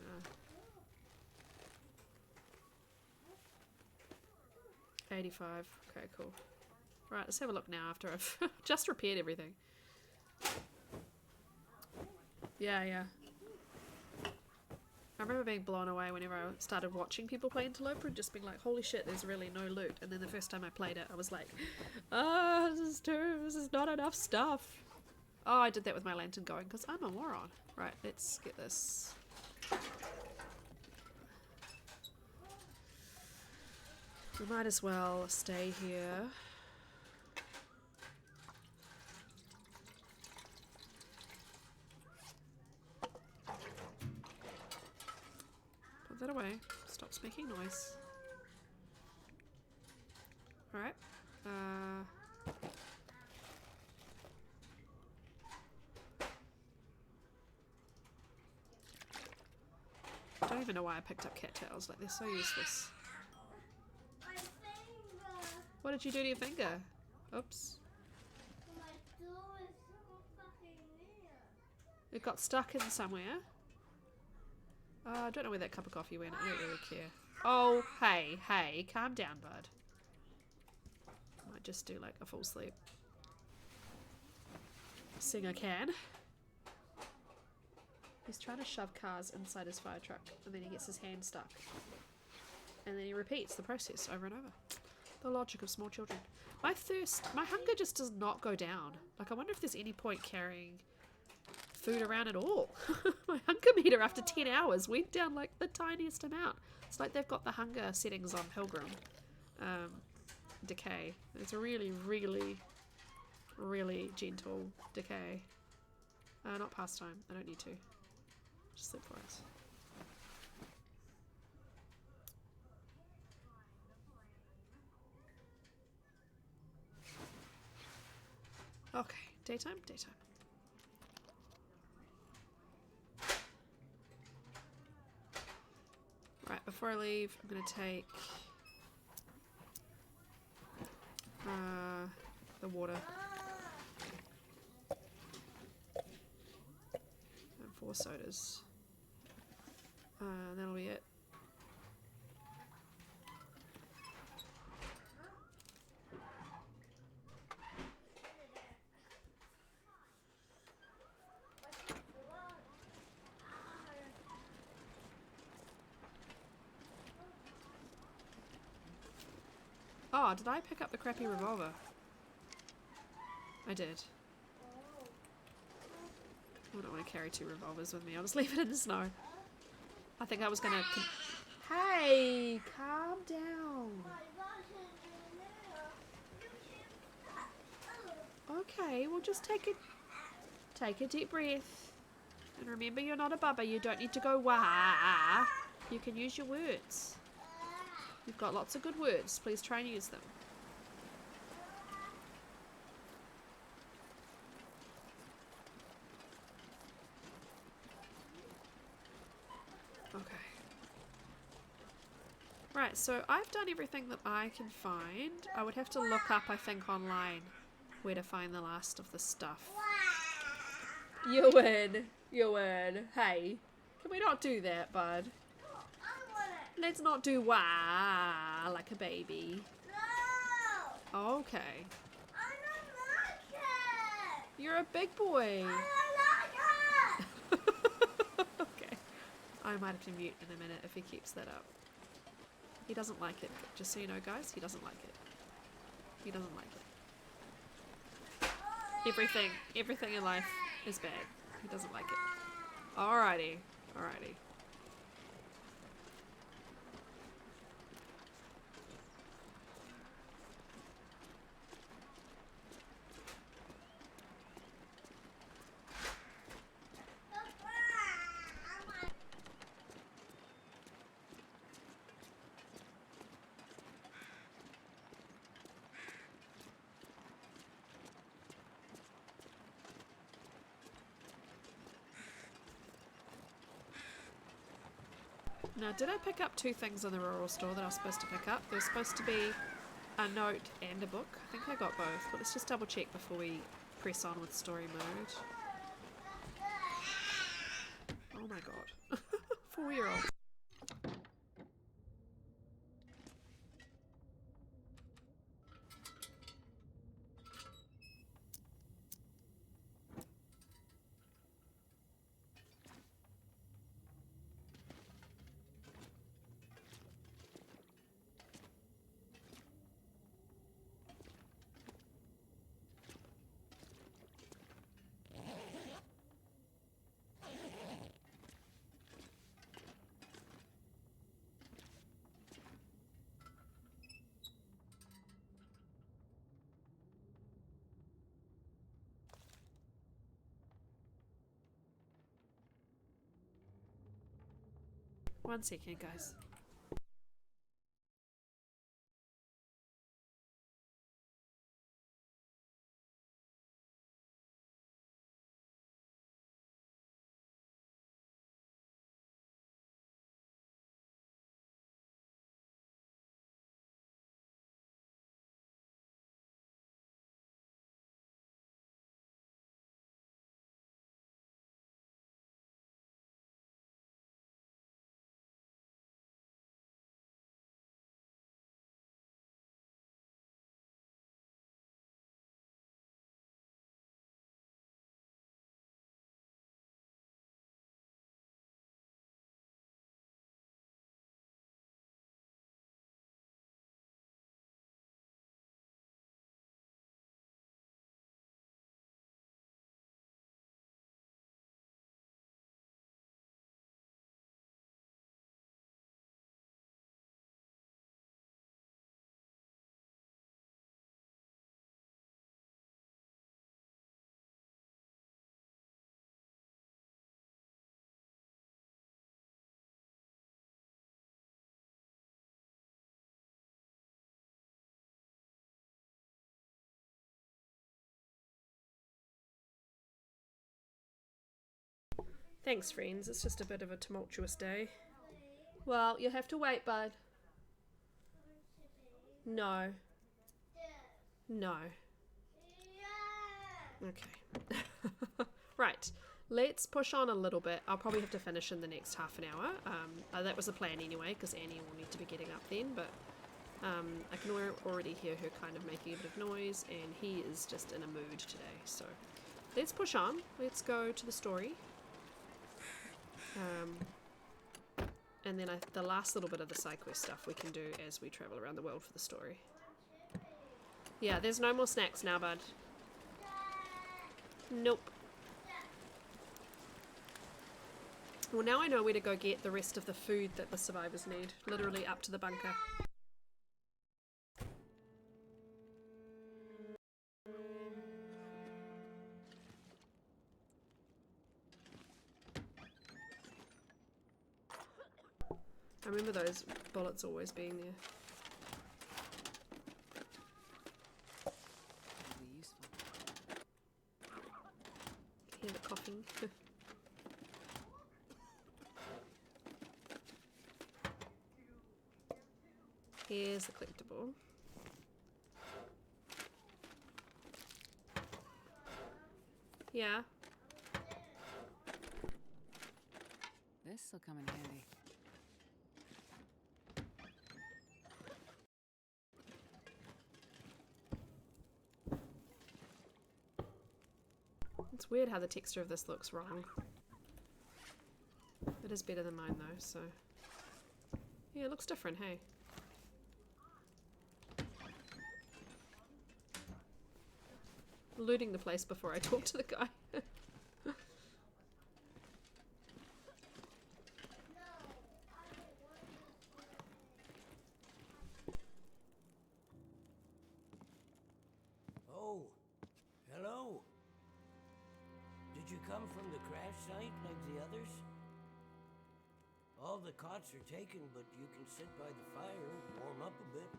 [SPEAKER 1] 85. Okay, cool. Right, let's have a look now after I've just repaired everything. Yeah. I remember being blown away whenever I started watching people play Interloper and just being like, holy shit, there's really no loot. And then the first time I played it, I was like, this is not enough stuff. Oh, I did that with my lantern going because I'm a moron. Right, let's get this. We might as well stay here. Put that away. Stops making noise. Alright. I don't even know why I picked up cattails. Like, they're so useless. What did you do to your finger? Oops. It got stuck in somewhere. I don't know where that cup of coffee went. I don't really care. Oh, hey, calm down, bud. I might just do like a full sleep. Seeing I can. He's trying to shove cars inside his fire truck, and then he gets his hand stuck. And then he repeats the process over and over. The logic of small children. My hunger just does not go down. Like, I wonder if there's any point carrying food around at all. My hunger meter after 10 hours went down like the tiniest amount. It's like they've got the hunger settings on Pilgrim. Decay. It's a really, really, really gentle decay. Not pastime. I don't need to. Just sleep for us. Okay, daytime. Right, before I leave, I'm gonna take the water. And 4 sodas. That'll be it. Oh, did I pick up the crappy revolver? I did. I don't want to carry 2 revolvers with me. I'll just leave it in the snow. I think I was gonna... Hey! Calm down. Okay, well just take a deep breath. And remember, you're not a bubba. You don't need to go wah. You can use your words. You've got lots of good words. Please try and use them. Okay. Right, so I've done everything that I can find. I would have to look up, I think, online where to find the last of the stuff. You win. You win. Hey, can we not do that, bud? Let's not do wah like a baby.
[SPEAKER 3] No!
[SPEAKER 1] Okay.
[SPEAKER 3] I don't like it!
[SPEAKER 1] You're a big boy.
[SPEAKER 3] I don't like it!
[SPEAKER 1] Okay. I might have to mute in a minute if he keeps that up. He doesn't like it. Just so you know, guys, he doesn't like it. He doesn't like it. Everything in life is bad. He doesn't like it. Alrighty. Alrighty. Now, did I pick up 2 things in the rural store that I was supposed to pick up? There's supposed to be a note and a book. I think I got both, but let's just double check before we press on with story mode. Oh my god. 4-year-old. One second, guys. Thanks, friends. It's just a bit of a tumultuous day. Well, you'll have to wait, bud. No. No. Okay. Right. Let's push on a little bit. I'll probably have to finish in the next half an hour. That was the plan anyway, because Annie will need to be getting up then, but I can already hear her kind of making a bit of noise, and he is just in a mood today. So let's push on. Let's go to the story. And then the last little bit of the side quest stuff we can do as we travel around the world for the story. Yeah, there's no more snacks now, bud. Nope. Well, now I know where to go get the rest of the food that the survivors need. Literally up to the bunker. I remember those bullets always being there.
[SPEAKER 2] Really useful.
[SPEAKER 1] Hear the coughing. Here's the collectible. Yeah.
[SPEAKER 2] This'll come in handy.
[SPEAKER 1] It's weird how the texture of this looks wrong. It is better than mine though, so... Yeah, it looks different, hey? Looting the place before I talk to the guy.
[SPEAKER 4] Oh, hello. Did you come from the crash site like the others? All the cots are taken, but you can sit by the fire, warm up a bit.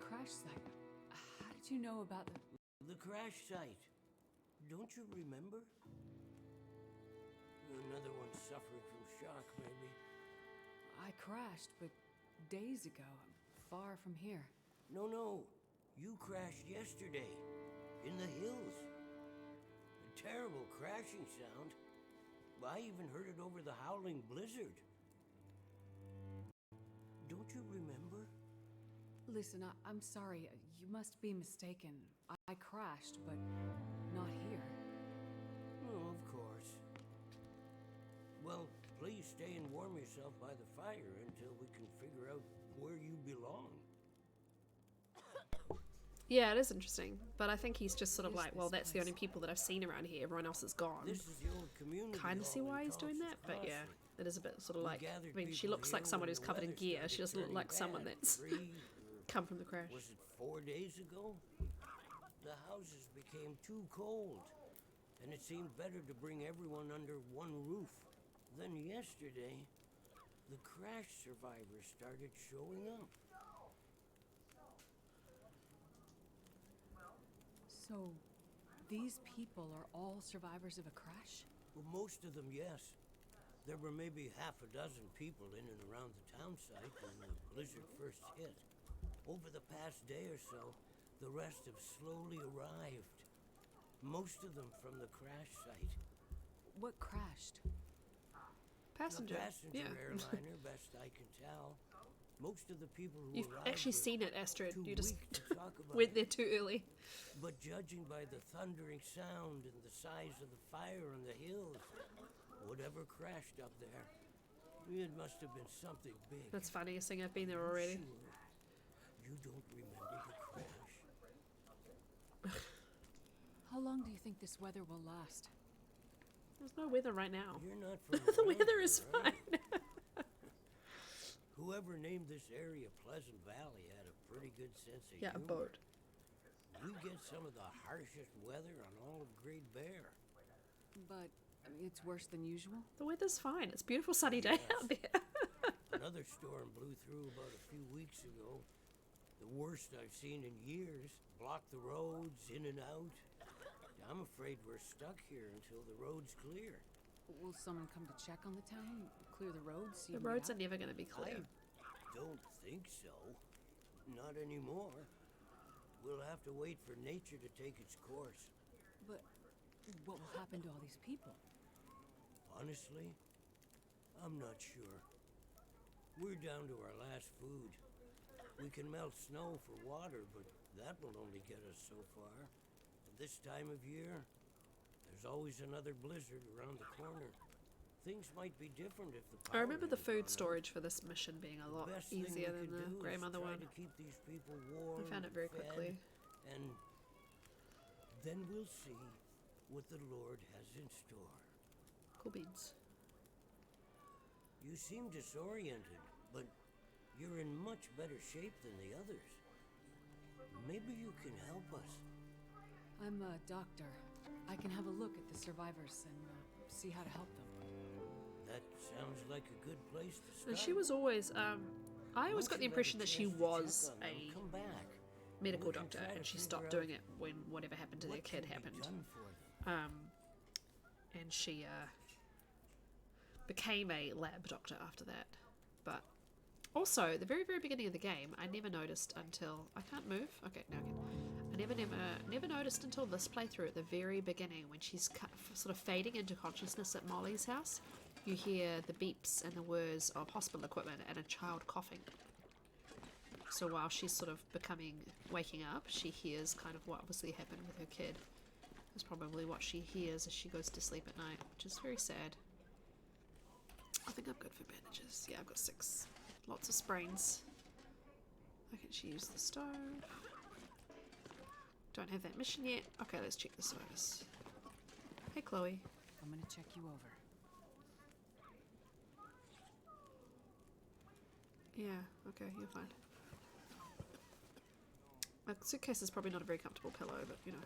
[SPEAKER 2] Crash site. How did you know about the...
[SPEAKER 4] The crash site. Don't you remember? Another one suffering from shock, maybe.
[SPEAKER 2] I crashed, but days ago, far from here.
[SPEAKER 4] No. You crashed yesterday. In the hills. A terrible crashing sound. I even heard it over the howling blizzard. Don't you remember?
[SPEAKER 2] Listen, I'm sorry. You must be mistaken. I crashed, but not here.
[SPEAKER 4] Oh, of course. Well, please stay and warm yourself by the fire until we can figure out where you belong.
[SPEAKER 1] Yeah, it is interesting. But I think he's just sort of like, well, that's the only people that I've seen around here. Everyone else is gone.
[SPEAKER 4] This is the old community.
[SPEAKER 1] Kind of see
[SPEAKER 4] hall
[SPEAKER 1] why
[SPEAKER 4] in
[SPEAKER 1] he's doing that,
[SPEAKER 4] Thompson's
[SPEAKER 1] but yeah.
[SPEAKER 4] Crossing.
[SPEAKER 1] It is a bit sort of
[SPEAKER 4] We
[SPEAKER 1] like,
[SPEAKER 4] gathered
[SPEAKER 1] I mean, she
[SPEAKER 4] people
[SPEAKER 1] looks like
[SPEAKER 4] here
[SPEAKER 1] someone
[SPEAKER 4] when
[SPEAKER 1] who's
[SPEAKER 4] the
[SPEAKER 1] covered in
[SPEAKER 4] weather
[SPEAKER 1] gear. She
[SPEAKER 4] started
[SPEAKER 1] doesn't look like
[SPEAKER 4] turning
[SPEAKER 1] someone
[SPEAKER 4] bad.
[SPEAKER 1] that's
[SPEAKER 4] 3 or
[SPEAKER 1] come from the crash.
[SPEAKER 4] Was it 4 days ago? The houses became too cold, and it seemed better to bring everyone under one roof. Then yesterday, the crash survivors started showing up.
[SPEAKER 2] So, these people are all survivors of a crash?
[SPEAKER 4] Well, most of them, yes. There were maybe half a dozen people in and around the town site when the blizzard first hit. Over the past day or so, the rest have slowly arrived. Most of them from the crash site.
[SPEAKER 2] What crashed?
[SPEAKER 1] Passenger.
[SPEAKER 4] A passenger
[SPEAKER 1] Yeah.
[SPEAKER 4] airliner, best I can tell. Most of the people who
[SPEAKER 1] You've
[SPEAKER 4] arrived
[SPEAKER 1] actually
[SPEAKER 4] were
[SPEAKER 1] seen it, Astrid.
[SPEAKER 4] too
[SPEAKER 1] You just
[SPEAKER 4] weak to talk about
[SPEAKER 1] went
[SPEAKER 4] it.
[SPEAKER 1] there too early.
[SPEAKER 4] But judging by the thundering sound and the size of the fire on the hills, whatever crashed up there, it must have been something big.
[SPEAKER 1] That's funny, seeing I've been there already.
[SPEAKER 4] Sure. You don't remember the crash?
[SPEAKER 2] How long do you think this weather will last?
[SPEAKER 1] There's no weather right now.
[SPEAKER 4] You're not from
[SPEAKER 1] The
[SPEAKER 4] around
[SPEAKER 1] weather
[SPEAKER 4] here,
[SPEAKER 1] is
[SPEAKER 4] are you?
[SPEAKER 1] fine.
[SPEAKER 4] Whoever named this area Pleasant Valley had a pretty good sense of
[SPEAKER 1] Yeah, a
[SPEAKER 4] humor.
[SPEAKER 1] boat.
[SPEAKER 4] We get some of the harshest weather on all of Great Bear.
[SPEAKER 2] But, I mean, it's worse than usual?
[SPEAKER 1] The weather's fine. It's a beautiful sunny day
[SPEAKER 4] Yes.
[SPEAKER 1] out there.
[SPEAKER 4] Another storm blew through about a few weeks ago. The worst I've seen in years. Blocked the roads in and out. I'm afraid we're stuck here until the road's clear.
[SPEAKER 2] Will someone come to check on the town? Clear the roads? See
[SPEAKER 1] The
[SPEAKER 2] if we
[SPEAKER 1] roads
[SPEAKER 2] get
[SPEAKER 1] are never going to be clear.
[SPEAKER 4] I don't think so. Not anymore. We'll have to wait for nature to take its course.
[SPEAKER 2] But what will happen to all these people?
[SPEAKER 4] Honestly, I'm not sure. We're down to our last food. We can melt snow for water, but that will only get us so far. At this time of year, there's always another blizzard around the corner. Things might be different if the
[SPEAKER 1] I
[SPEAKER 4] power
[SPEAKER 1] remember the
[SPEAKER 4] hadn't
[SPEAKER 1] food
[SPEAKER 4] gone out.
[SPEAKER 1] storage for this mission being a lot
[SPEAKER 4] Best thing
[SPEAKER 1] easier
[SPEAKER 4] we
[SPEAKER 1] than
[SPEAKER 4] can
[SPEAKER 1] the
[SPEAKER 4] do is
[SPEAKER 1] grandmother
[SPEAKER 4] try
[SPEAKER 1] one.
[SPEAKER 4] to keep these people warm,
[SPEAKER 1] I found it very
[SPEAKER 4] fed,
[SPEAKER 1] quickly.
[SPEAKER 4] and then we'll see what the Lord has in store.
[SPEAKER 1] Cool beans.
[SPEAKER 4] You seem disoriented, but you're in much better shape than the others. Maybe you can help us.
[SPEAKER 2] I'm a doctor. I can have a look at the survivors and see how to help them.
[SPEAKER 4] That sounds like a good place to start.
[SPEAKER 1] And she was always, I always
[SPEAKER 4] Once
[SPEAKER 1] got the
[SPEAKER 4] you've had
[SPEAKER 1] impression
[SPEAKER 4] a
[SPEAKER 1] that she
[SPEAKER 4] chance to
[SPEAKER 1] was
[SPEAKER 4] check on them,
[SPEAKER 1] a
[SPEAKER 4] come back.
[SPEAKER 1] medical
[SPEAKER 4] We can
[SPEAKER 1] doctor,
[SPEAKER 4] try to
[SPEAKER 1] and she
[SPEAKER 4] figure
[SPEAKER 1] stopped
[SPEAKER 4] out
[SPEAKER 1] doing it when whatever happened to their
[SPEAKER 4] what
[SPEAKER 1] kid
[SPEAKER 4] can be
[SPEAKER 1] happened.
[SPEAKER 4] done for them.
[SPEAKER 1] And she became a lab doctor after that. But also, the very, very beginning of the game, I never noticed until... I can't move? Okay, now I can. I never noticed until this playthrough at the very beginning when she's sort of fading into consciousness at Molly's house. You hear the beeps and the whirs of hospital equipment and a child coughing. So while she's sort of waking up, she hears kind of what obviously happened with her kid. That's probably what she hears as she goes to sleep at night, which is very sad. I think I'm good for bandages. Yeah, I've got 6. Lots of sprains. I can actually use the stove. Don't have that mission yet. Okay, let's check the service. Hey, Chloe.
[SPEAKER 2] I'm gonna check you over.
[SPEAKER 1] Yeah, okay, you're fine. My suitcase is probably not a very comfortable pillow, but you know.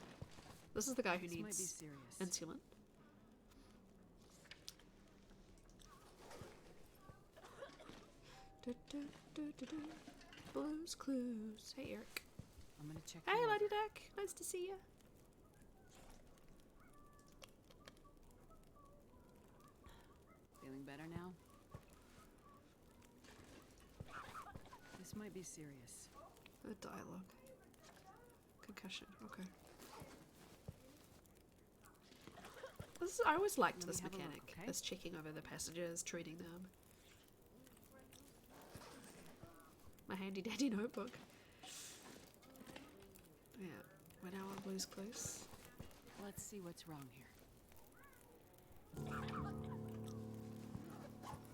[SPEAKER 1] This is the guy who
[SPEAKER 2] This might be
[SPEAKER 1] needs
[SPEAKER 2] serious.
[SPEAKER 1] insulin. Blues Clues. Hey, Eric.
[SPEAKER 2] I'm gonna check
[SPEAKER 1] Hey,
[SPEAKER 2] you over.
[SPEAKER 1] Lady Duck. Nice to see you.
[SPEAKER 2] Feeling better now? This might be serious.
[SPEAKER 1] The dialogue. Concussion. Okay. I always liked
[SPEAKER 2] Let me
[SPEAKER 1] this
[SPEAKER 2] have a look,
[SPEAKER 1] mechanic.
[SPEAKER 2] okay?
[SPEAKER 1] This checking over the passengers, treating them. My handy dandy notebook. Yeah, we're now on Blue's Clues.
[SPEAKER 2] Let's see what's wrong here.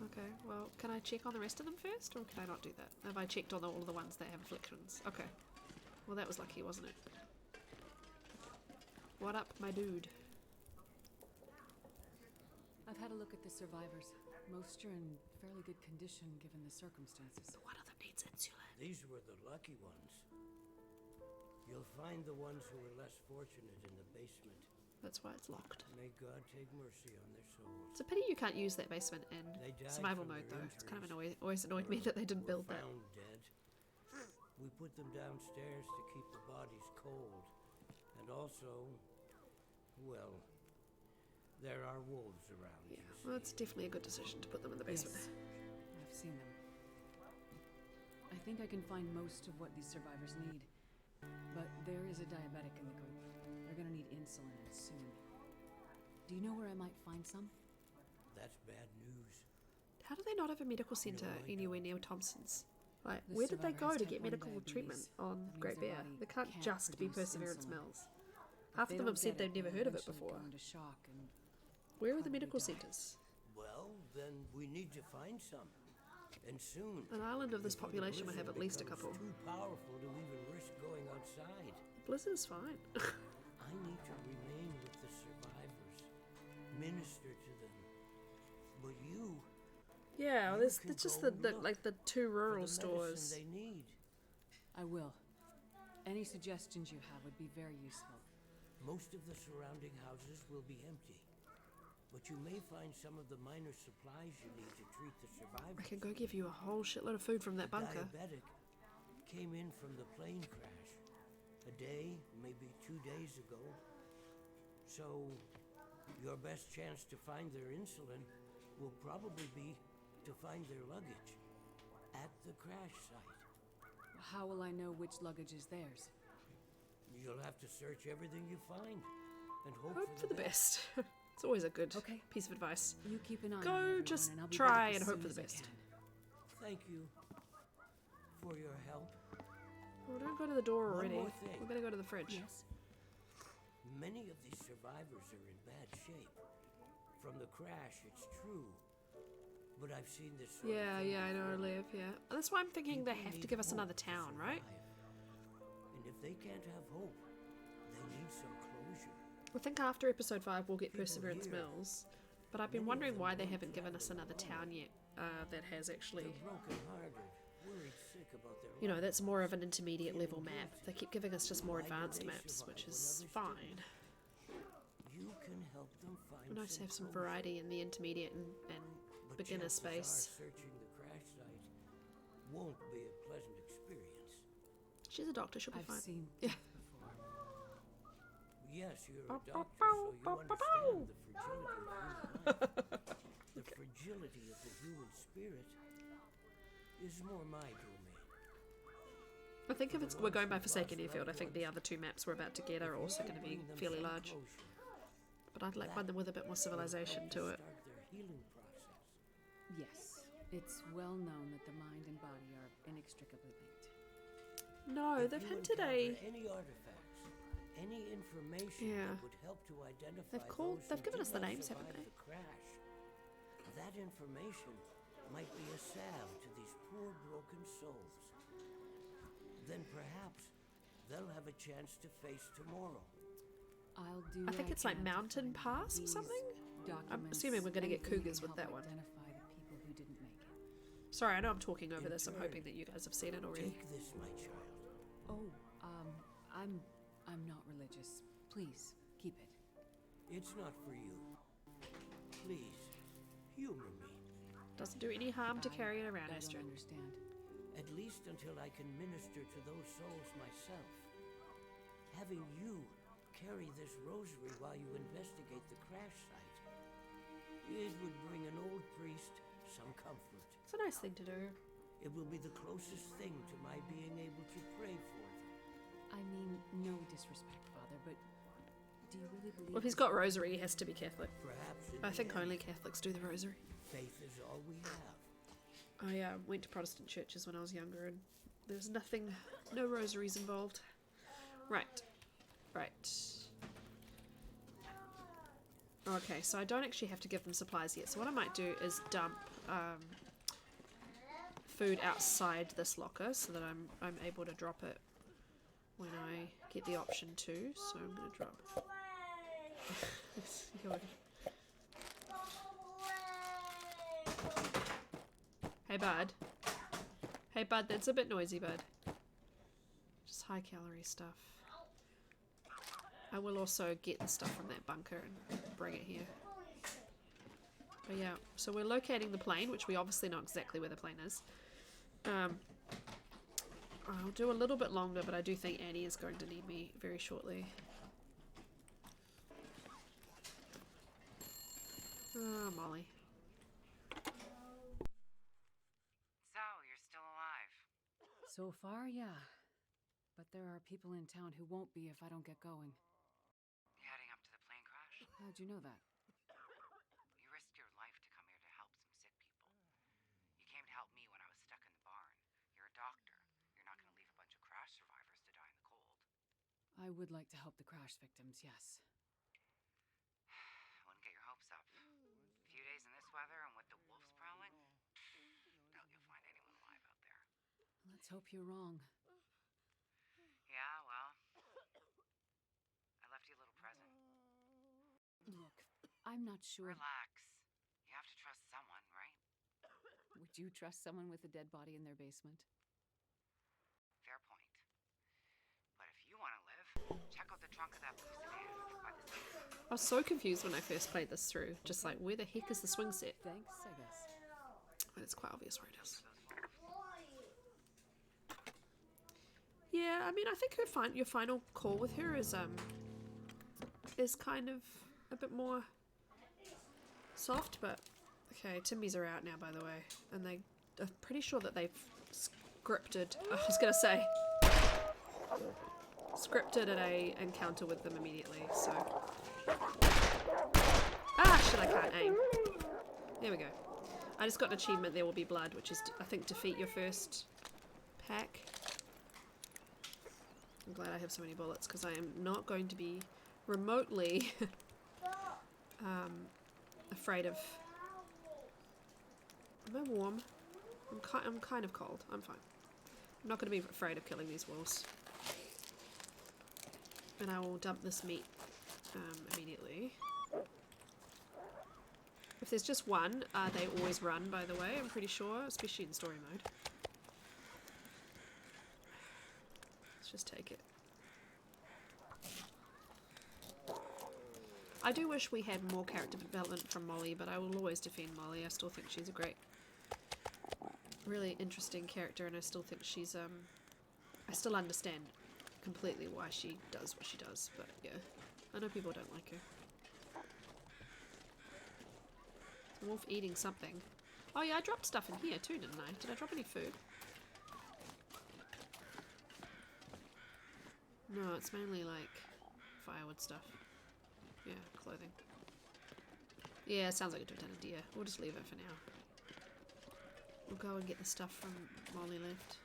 [SPEAKER 1] Okay, well, can I check on the rest of them first, or can I not do that? Have I checked on all of the ones that have afflictions? Okay. Well, that was lucky, wasn't it? What up, my dude?
[SPEAKER 2] I've had a look at the survivors. Most are in fairly good condition given the circumstances.
[SPEAKER 1] One of them needs insulin.
[SPEAKER 4] These were the lucky ones. You'll find the ones who were less fortunate in the basement.
[SPEAKER 1] That's why it's locked.
[SPEAKER 4] May God take mercy on their souls.
[SPEAKER 1] It's a pity you can't use that basement in
[SPEAKER 4] They died
[SPEAKER 1] survival
[SPEAKER 4] from
[SPEAKER 1] mode,
[SPEAKER 4] their
[SPEAKER 1] though. It's kind of
[SPEAKER 4] injuries.
[SPEAKER 1] always annoyed me that they didn't
[SPEAKER 4] Were
[SPEAKER 1] build that.
[SPEAKER 4] found dead. We put them downstairs to keep the bodies cold. And also, well, there are wolves around.
[SPEAKER 1] Yeah,
[SPEAKER 4] you
[SPEAKER 1] well,
[SPEAKER 4] see.
[SPEAKER 1] it's definitely a good decision to put them in the basement.
[SPEAKER 2] Yes, I've seen them. I think I can find most of what these survivors need. But there is a diabetic in the group. They're gonna need insulin soon. Do you know where I might find some?
[SPEAKER 4] That's bad news.
[SPEAKER 1] How do they not have a medical centre
[SPEAKER 4] I
[SPEAKER 1] anywhere near Thompson's? Like,
[SPEAKER 2] The
[SPEAKER 1] where did they go
[SPEAKER 2] survivor has
[SPEAKER 1] to
[SPEAKER 2] type
[SPEAKER 1] get
[SPEAKER 2] 1
[SPEAKER 1] medical treatment
[SPEAKER 2] diabetes.
[SPEAKER 1] on
[SPEAKER 2] That means
[SPEAKER 1] Great
[SPEAKER 2] their
[SPEAKER 1] Bear?
[SPEAKER 2] body
[SPEAKER 1] They can't
[SPEAKER 2] can't
[SPEAKER 1] just be
[SPEAKER 2] produce
[SPEAKER 1] Perseverance
[SPEAKER 2] insulin.
[SPEAKER 1] Mills.
[SPEAKER 2] If
[SPEAKER 1] Half
[SPEAKER 2] they
[SPEAKER 1] of them
[SPEAKER 2] don't
[SPEAKER 1] have said
[SPEAKER 2] get
[SPEAKER 1] they've
[SPEAKER 2] it,
[SPEAKER 1] never
[SPEAKER 2] they'll
[SPEAKER 1] heard of it
[SPEAKER 2] eventually
[SPEAKER 1] before.
[SPEAKER 2] go into shock and
[SPEAKER 1] Where are the
[SPEAKER 2] probably
[SPEAKER 1] medical
[SPEAKER 2] die.
[SPEAKER 1] centres?
[SPEAKER 4] Well, then we need to find some. And soon.
[SPEAKER 1] An island of this
[SPEAKER 4] before the
[SPEAKER 1] population would have
[SPEAKER 4] blizzard
[SPEAKER 1] at least a
[SPEAKER 4] becomes
[SPEAKER 1] couple.
[SPEAKER 4] Too powerful to even risk going outside.
[SPEAKER 1] Blizzard is fine.
[SPEAKER 4] I need to remain with the survivors, minister to them. But you,
[SPEAKER 1] Yeah,
[SPEAKER 4] You
[SPEAKER 1] there's
[SPEAKER 4] can
[SPEAKER 1] just
[SPEAKER 4] go
[SPEAKER 1] the
[SPEAKER 4] look
[SPEAKER 1] like the 2
[SPEAKER 4] for
[SPEAKER 1] rural
[SPEAKER 4] the
[SPEAKER 1] stores.
[SPEAKER 4] medicine they need.
[SPEAKER 2] I will. Any suggestions you have would be very useful.
[SPEAKER 4] Most of the surrounding houses will be empty, but you may find some of the minor supplies you need to treat the
[SPEAKER 1] I
[SPEAKER 4] survivors.
[SPEAKER 1] can go give you a whole shitload of food from that bunker.
[SPEAKER 4] Diabetic came in from the plane crash a day, maybe 2 days ago. So your best chance to find their insulin will probably be to find their luggage at the crash site.
[SPEAKER 2] How will I know which luggage is theirs?
[SPEAKER 4] You'll have to search everything you find and hope,
[SPEAKER 1] Hope for the best. It's always a good
[SPEAKER 2] Okay.
[SPEAKER 1] piece of advice.
[SPEAKER 2] You keep an eye on
[SPEAKER 1] Go
[SPEAKER 2] everyone,
[SPEAKER 1] just
[SPEAKER 2] and I'll be
[SPEAKER 1] try
[SPEAKER 2] back as
[SPEAKER 1] and hope
[SPEAKER 2] soon
[SPEAKER 1] for
[SPEAKER 2] as
[SPEAKER 1] the
[SPEAKER 2] I
[SPEAKER 1] best.
[SPEAKER 2] can.
[SPEAKER 4] Thank you for your help.
[SPEAKER 1] Well, don't go to the door
[SPEAKER 4] One
[SPEAKER 1] already.
[SPEAKER 4] more thing.
[SPEAKER 1] We're gonna go to the fridge.
[SPEAKER 2] Yes.
[SPEAKER 4] Many of these survivors are in bad shape. From the crash, it's true. But I've seen this sort of
[SPEAKER 1] Yeah,
[SPEAKER 4] thing
[SPEAKER 1] yeah, I know,
[SPEAKER 4] before.
[SPEAKER 1] Liv, yeah. That's why I'm thinking they
[SPEAKER 4] People
[SPEAKER 1] have to
[SPEAKER 4] need
[SPEAKER 1] give us
[SPEAKER 4] hope
[SPEAKER 1] another
[SPEAKER 4] to
[SPEAKER 1] town, right?
[SPEAKER 4] survive. And if if they can't have hope, they need some closure.
[SPEAKER 1] I think after episode 5 we'll get
[SPEAKER 4] People
[SPEAKER 1] Perseverance
[SPEAKER 4] here,
[SPEAKER 1] Mills, but I've been
[SPEAKER 4] many of
[SPEAKER 1] wondering
[SPEAKER 4] them
[SPEAKER 1] why they
[SPEAKER 4] won't
[SPEAKER 1] haven't given us
[SPEAKER 4] travel
[SPEAKER 1] another
[SPEAKER 4] alone.
[SPEAKER 1] town yet that has actually,
[SPEAKER 4] They're broken-hearted, worried sick about their
[SPEAKER 1] you know,
[SPEAKER 4] lives.
[SPEAKER 1] that's more of an intermediate level
[SPEAKER 4] Feeling
[SPEAKER 1] map.
[SPEAKER 4] guilty.
[SPEAKER 1] They keep giving us just more
[SPEAKER 4] Why would
[SPEAKER 1] advanced
[SPEAKER 4] they
[SPEAKER 1] maps,
[SPEAKER 4] survive
[SPEAKER 1] which
[SPEAKER 4] when
[SPEAKER 1] is
[SPEAKER 4] others
[SPEAKER 1] fine.
[SPEAKER 4] didn't? You can help them find
[SPEAKER 1] Nice to have some
[SPEAKER 4] closure.
[SPEAKER 1] variety in the intermediate and
[SPEAKER 4] But
[SPEAKER 1] beginner
[SPEAKER 4] chances
[SPEAKER 1] space.
[SPEAKER 4] are searching the crash site won't be a pleasant experience.
[SPEAKER 1] She's a doctor, she'll be
[SPEAKER 2] I've
[SPEAKER 1] fine.
[SPEAKER 2] seen
[SPEAKER 1] Yeah.
[SPEAKER 2] death before.
[SPEAKER 4] Yes, you're a
[SPEAKER 1] Bow,
[SPEAKER 4] doctor,
[SPEAKER 1] bow,
[SPEAKER 4] so you
[SPEAKER 1] bow, bow,
[SPEAKER 4] understand the fragility of human life. The fragility of the human spirit is more my domain.
[SPEAKER 1] I think if we're going by Forsaken Airfield, I think the other 2 maps we're about to get are also going to be fairly large. But I'd like one with a bit more civilization to it.
[SPEAKER 4] Start their healing process.
[SPEAKER 2] Yes, it's well known that the mind and body are inextricably linked.
[SPEAKER 1] No,
[SPEAKER 4] If
[SPEAKER 1] they've
[SPEAKER 4] you
[SPEAKER 1] hinted
[SPEAKER 4] encounter any artifacts, any information
[SPEAKER 1] Yeah.
[SPEAKER 4] that would help to identify
[SPEAKER 1] they've given us the names,
[SPEAKER 4] survive
[SPEAKER 1] haven't they?
[SPEAKER 4] the crash, that information might be a salve to these poor broken souls. Then perhaps they'll have a chance to face tomorrow.
[SPEAKER 2] I'll do.
[SPEAKER 1] I think
[SPEAKER 2] what
[SPEAKER 1] it's like
[SPEAKER 2] can to
[SPEAKER 1] Mountain
[SPEAKER 2] find
[SPEAKER 1] Pass or
[SPEAKER 2] these
[SPEAKER 1] something?
[SPEAKER 2] documents,
[SPEAKER 1] assuming we're gonna get
[SPEAKER 2] anything
[SPEAKER 1] cougars
[SPEAKER 2] can
[SPEAKER 1] with
[SPEAKER 2] help
[SPEAKER 1] that one.
[SPEAKER 2] Identify the people who didn't make it.
[SPEAKER 1] Sorry, I know I'm talking over
[SPEAKER 4] In
[SPEAKER 1] this. I'm
[SPEAKER 4] turn,
[SPEAKER 1] hoping that you guys have seen it already.
[SPEAKER 4] Take this, my child.
[SPEAKER 2] Oh, I'm not religious. Please keep it.
[SPEAKER 4] It's not for you. Please, humor me.
[SPEAKER 1] Doesn't do any harm to carry it around,
[SPEAKER 2] I don't
[SPEAKER 1] Astrid.
[SPEAKER 2] understand.
[SPEAKER 4] At least until I can minister to those souls myself. Having you carry this rosary while you investigate the crash site, it would bring an old priest some comfort.
[SPEAKER 1] It's a nice thing to do.
[SPEAKER 4] It will be the closest thing to my being able to pray for them.
[SPEAKER 2] I mean, no disrespect, Father, but do you really believe?
[SPEAKER 1] Well, if he's got rosary, he has to be Catholic.
[SPEAKER 4] Perhaps in
[SPEAKER 1] I
[SPEAKER 4] the
[SPEAKER 1] think
[SPEAKER 4] end,
[SPEAKER 1] only Catholics do the rosary.
[SPEAKER 4] faith is all we have.
[SPEAKER 1] I went to Protestant churches when I was younger, and there's no rosaries involved. Right. Okay, so I don't actually have to give them supplies yet. So what I might do is dump food outside this locker so that I'm able to drop it when I get the option to. So I'm gonna drop. Hey bud. Hey bud, that's a bit noisy, bud. Just high calorie stuff. I will also get the stuff from that bunker and bring it here. But yeah, so we're locating the plane, which we obviously know exactly where the plane is. I'll do a little bit longer, but I do think Annie is going to need me very shortly. Oh, Molly.
[SPEAKER 5] So, you're still alive.
[SPEAKER 2] So far, yeah. But there are people in town who won't be if I don't get going.
[SPEAKER 5] You heading up to the plane crash?
[SPEAKER 2] How'd you know that?
[SPEAKER 5] You risked your life to come here to help some sick people. You came to help me when I was stuck in the barn. You're a doctor. You're not going to leave a bunch of crash survivors to die in the cold.
[SPEAKER 2] I would like to help the crash victims, yes.
[SPEAKER 5] I wouldn't get your hopes up. A few days in this weather and with the wolves prowling? Doubt you'll find anyone alive out there.
[SPEAKER 2] Let's hope you're wrong.
[SPEAKER 5] Yeah, well, I left you a little present.
[SPEAKER 2] Look, I'm not sure.
[SPEAKER 5] Relax. You have to trust someone, right?
[SPEAKER 2] Would you trust someone with a dead body in their basement?
[SPEAKER 5] Fair point. But if you want to live, check out the trunk of that blue sedan over by the sea.
[SPEAKER 1] I was so confused when I first played this through. Just like, where the heck is the swing set?
[SPEAKER 2] Thanks, I guess.
[SPEAKER 1] But it's quite obvious where it is.
[SPEAKER 5] Those wolves.
[SPEAKER 1] Yeah, I mean, I think your final call with her is kind of a bit more soft, but okay. Timbies are out now, by the way, and I'm pretty sure that they've scripted. I was gonna say scripted a encounter with them immediately. So shit! I can't aim. There we go. I just got an achievement. There will be blood, which is I think defeat your first pack. I'm glad I have so many bullets because I am not going to be remotely afraid of. Am I warm? I'm kind of cold. I'm fine. I'm not going to be afraid of killing these wolves. And I will dump this meat immediately. If there's just one, they always run, by the way, I'm pretty sure, especially in story mode. Let's just take it. I do wish we had more character development from Molly, but I will always defend Molly. I still think she's a great, really interesting character, and I still think she's, I still understand completely why she does what she does, but yeah. I know people don't like her. Wolf eating something. Oh yeah, I dropped stuff in here too, didn't I? Did I drop any food? No, it's mainly like firewood stuff. Yeah, clothing. Yeah, sounds like a good idea. We'll just leave it for now. We'll go and get the stuff from Molly left.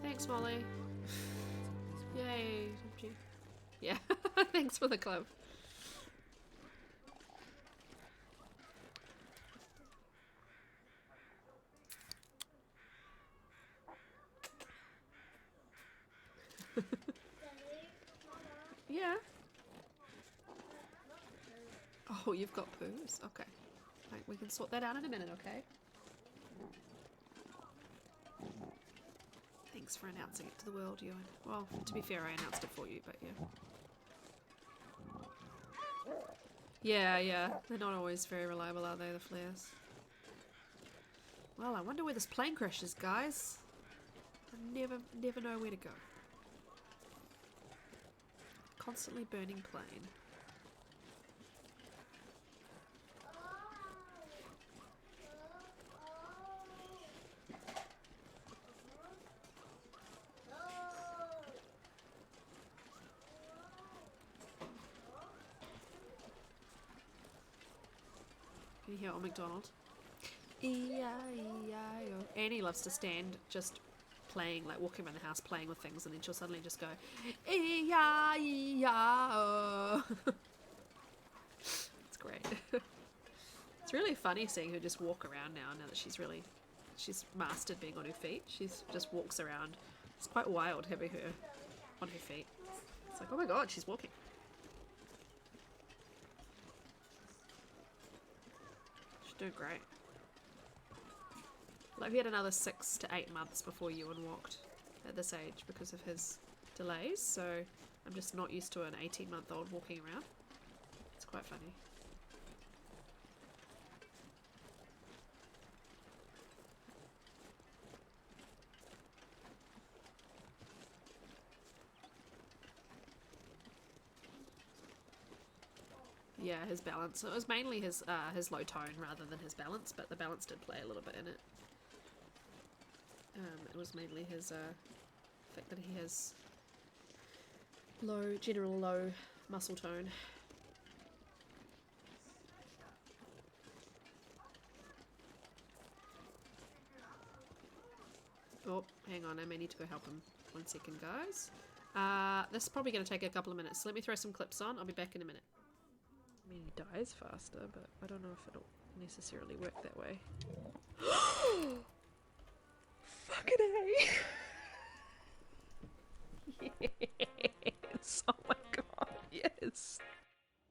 [SPEAKER 1] Thanks, Molly. Yay. Yeah, thanks for the club. Yeah. Oh, you've got poos? Okay. Right, we can sort that out in a minute, okay? Thanks for announcing it to the world, Ewan. Well, to be fair, I announced it for you, but yeah. Yeah. They're not always very reliable, are they, the flares? Well, I wonder where this plane crash is, guys. I never know where to go. Constantly burning plane. Can you hear Old MacDonald? E-I-E-I-O. Annie loves to stand just playing, like walking around the house playing with things, and then she'll suddenly just go E-I-E-I-O. It's great. It's really funny seeing her just walk around now that she's mastered being on her feet. She's just walks around. It's quite wild having her on her feet. It's like, oh my god, she's walking. She's doing great. Like, we had another 6 to 8 months before Ewan walked at this age because of his delays, so I'm just not used to an 18-month-old walking around. It's quite funny. Yeah, his balance. It was mainly his low tone rather than his balance, but the balance did play a little bit in it. It was mainly his fact that he has general low muscle tone. Oh, hang on, I may need to go help him. 1 second, guys. This is probably going to take a couple of minutes. So let me throw some clips on. I'll be back in a minute. I mean, he dies faster, but I don't know if it'll necessarily work that way. Fucking A! Yes! Oh my god, yes!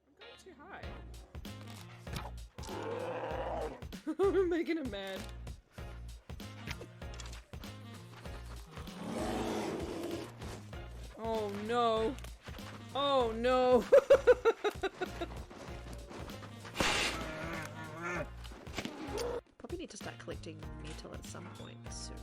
[SPEAKER 1] I'm going too high. I'm making him mad. Oh no! Oh no! Probably need to start collecting metal at some point soon.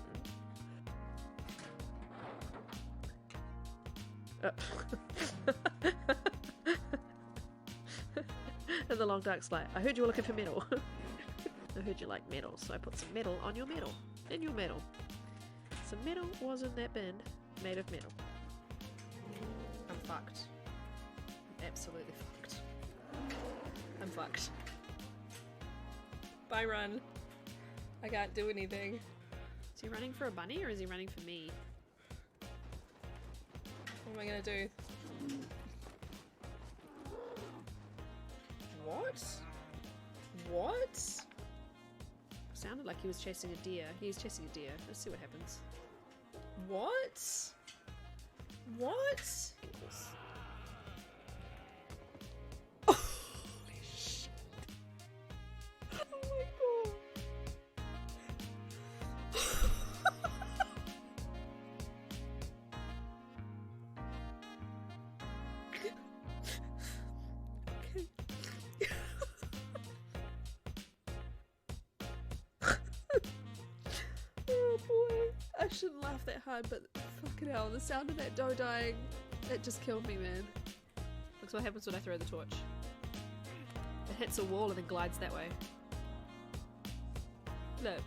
[SPEAKER 1] In the long dark light. I heard you were looking for metal. I heard you like metal, so I put some metal on your metal. In your metal. Some metal was in that bin, made of metal. I'm fucked. I'm absolutely fucked. I'm fucked. Bye, run. I can't do anything. Is he running for a bunny or is he running for me? What am I gonna do? What? What? sounded like he was chasing a deer. He's chasing a deer. Let's see what happens. What? What? Holy shit. Oh my god. Okay. Oh boy. I shouldn't laugh that hard, but fucking hell, the sound of that doe dying, it just killed me, man. Looks what happens when I throw the torch. It hits a wall and then glides that way. Look.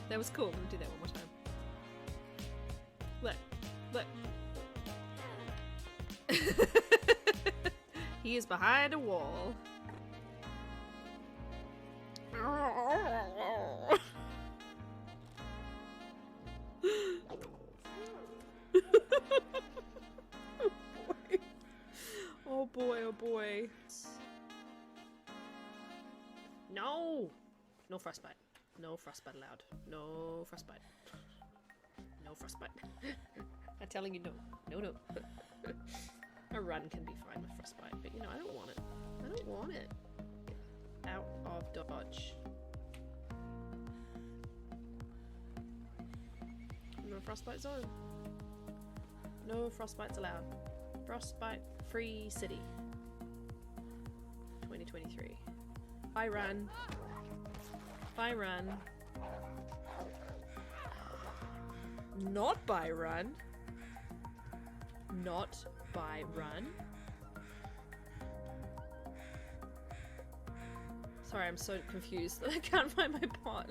[SPEAKER 1] That was cool. Let me do that one more time. Look. He is behind a wall. Oh boy, oh boy. No! No frostbite. No frostbite allowed. No frostbite. No frostbite. I'm telling you no. No, no. A run can be fine with frostbite, but you know, I don't want it. I don't want it. Out of dodge. No frostbite zone. No frostbites allowed. Frostbite free city. 2023. Bye run. Bye run. Not by run. Not by run. Sorry, I'm so confused that I can't find my pot.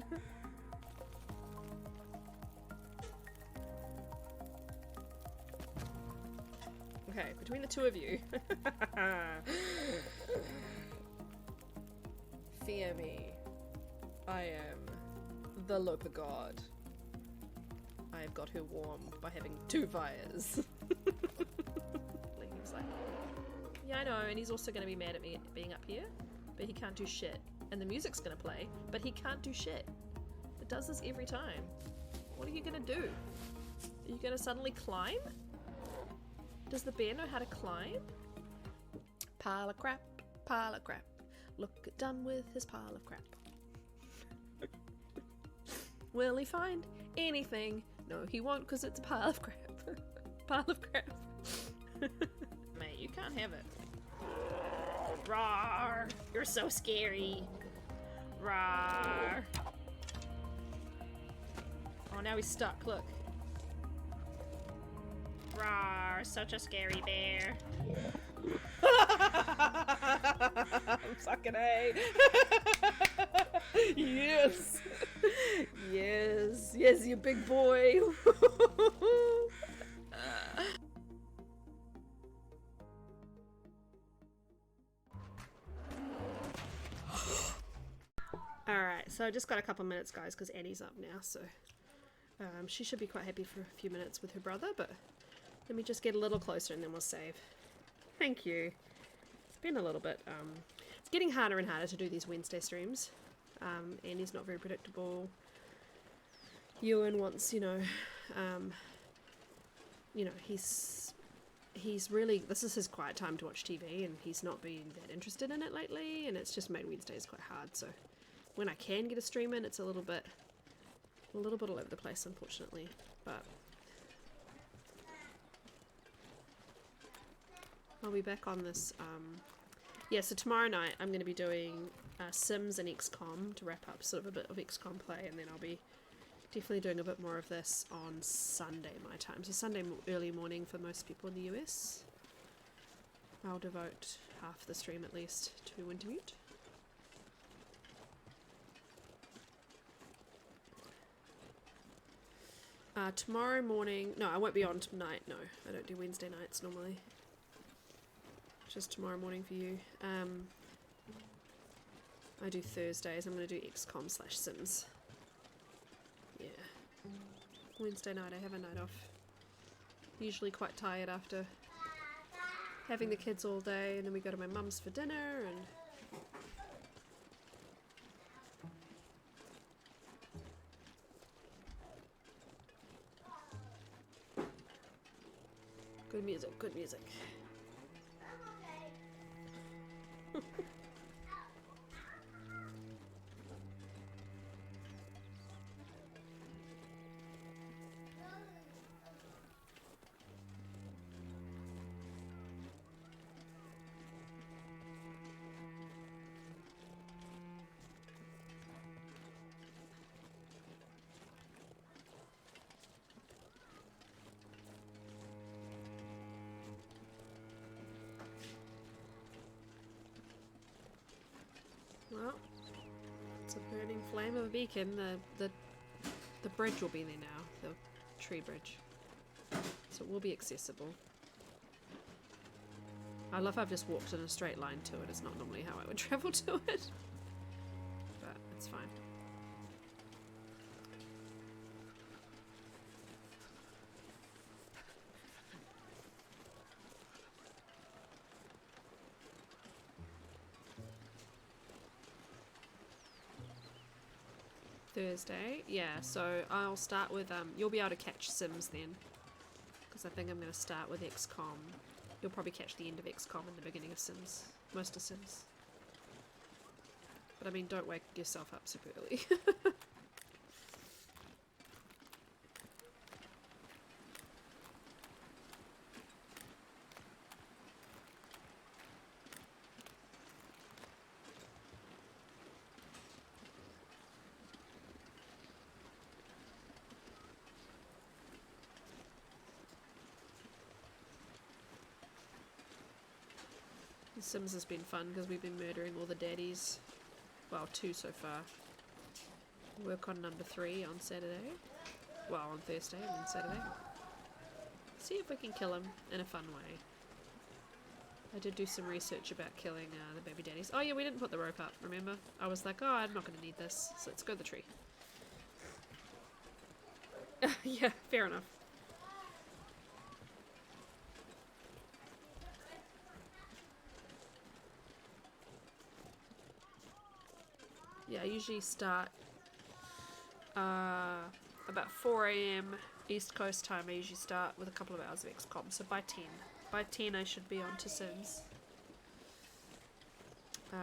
[SPEAKER 1] Okay, between the two of you. Fear me. I am the Loper God. I have got her warm by having 2 fires. He's like, yeah, I know, and he's also going to be mad at me being up here, but he can't do shit. And the music's going to play, but he can't do shit. It does this every time. What are you going to do? Are you going to suddenly climb? Does the bear know how to climb? Pile of crap, pile of crap. Look done with his pile of crap. Will he find anything? No, he won't, because it's a pile of crap. Pile of crap. Mate, you can't have it. Rawr! You're so scary. Rawr! Oh, now he's stuck, look. Rawr, such a scary bear. Fucking A. Yes. Yes. Yes, you big boy. Alright, so I just got a couple minutes, guys, because Annie's up now, so she should be quite happy for a few minutes with her brother, but let me just get a little closer and then we'll save. Thank you. It's been a little bit, it's getting harder and harder to do these Wednesday streams. Annie's not very predictable. Ewan wants, you know, he's really, this is his quiet time to watch TV, and he's not been that interested in it lately, and it's just made Wednesdays quite hard, so when I can get a stream in, it's a little bit all over the place, unfortunately, but I'll be back on this, yeah, so tomorrow night I'm going to be doing Sims and XCOM to wrap up sort of a bit of XCOM play, and then I'll be definitely doing a bit more of this on Sunday my time, so Sunday early morning for most people in the US. I'll devote half the stream at least to Wintermute. Tomorrow morning, no, I won't be on tonight, no, I don't do Wednesday nights normally. Just tomorrow morning for you. I do Thursdays, I'm going to do XCOM/Sims. Yeah. Wednesday night I have a night off. Usually quite tired after having the kids all day, and then we go to my mum's for dinner, and Good music, good music. Well, it's a burning flame of a beacon. The bridge will be there now, the tree bridge. So it will be accessible. I love how I've just walked in a straight line to it. It's not normally how I would travel to it. But it's fine. Thursday, yeah, so I'll start with, you'll be able to catch Sims then, because I think I'm going to start with XCOM. You'll probably catch the end of XCOM and the beginning of Sims, most of Sims. But I mean, don't wake yourself up super early. Sims has been fun because we've been murdering all the daddies. Well, 2 so far. Work on number 3 on Saturday. Well, on Thursday and then Saturday. See if we can kill him in a fun way. I did do some research about killing the baby daddies. Oh yeah, we didn't put the rope up, remember? I was like, oh, I'm not going to need this, so let's go to the tree. Yeah, fair enough. Yeah, I usually start about 4 AM East Coast time. I usually start with a couple of hours of XCOM, so by 10. By 10 I should be on to Sims.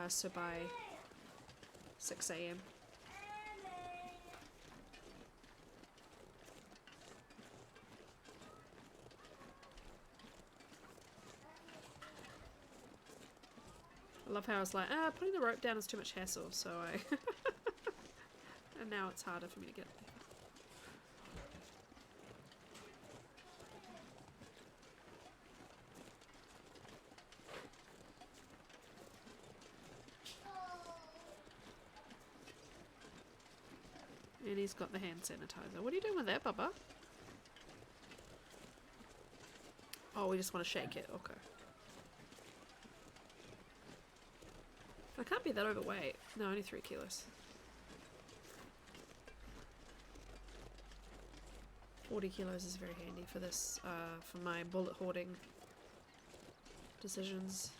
[SPEAKER 1] So by 6 AM. I love how I was like, putting the rope down is too much hassle, so I... and now it's harder for me to get up there. And he's got the hand sanitizer. What are you doing with that, Bubba? Oh, we just want to shake it. Okay. I can't be that overweight. No, only 3 kilos. 40 kilos is very handy for this, for my bullet hoarding decisions.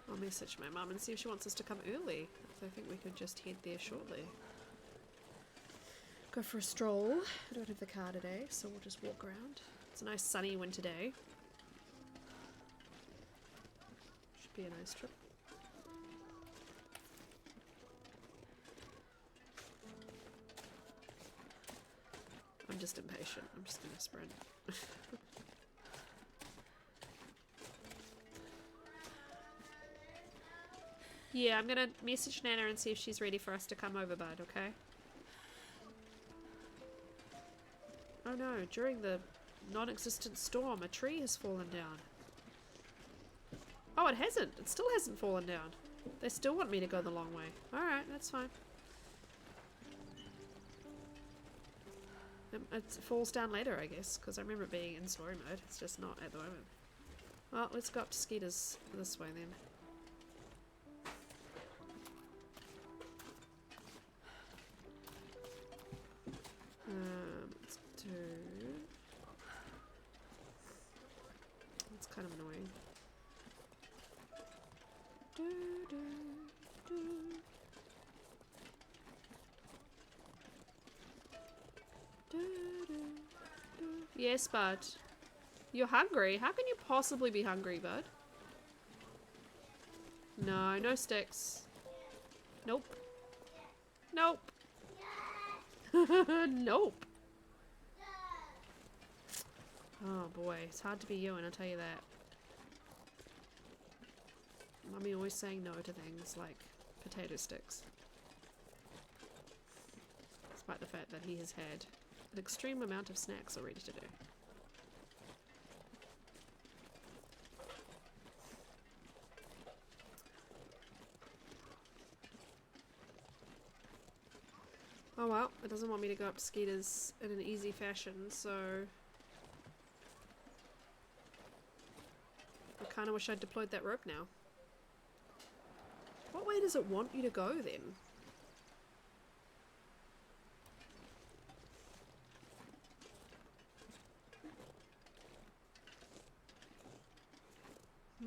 [SPEAKER 1] I'll message my mum and see if she wants us to come early. I think we could just head there shortly. Go for a stroll. I don't have the car today, so we'll just walk around. It's a nice sunny winter day. Should be a nice trip. I'm just impatient. I'm just gonna sprint. Yeah, I'm gonna message Nana and see if she's ready for us to come over, bud, okay? Oh no, during the non-existent storm, a tree has fallen down. Oh, it hasn't. It still hasn't fallen down. They still want me to go the long way. Alright, that's fine. It falls down later, I guess, because I remember it being in story mode. It's just not at the moment. Well, let's go up to Skeeter's this way then. Let's do... It's kind of annoying. Yes, bud. You're hungry? How can you possibly be hungry, bud? No, no sticks. Nope. Nope. Nope. Oh boy, it's hard to be you, and I'll tell you that. Mummy always saying no to things like potato sticks. Despite the fact that he has had an extreme amount of snacks already today. Oh well, it doesn't want me to go up to Skeeter's in an easy fashion, so... I kinda wish I'd deployed that rope now. What way does it want you to go then?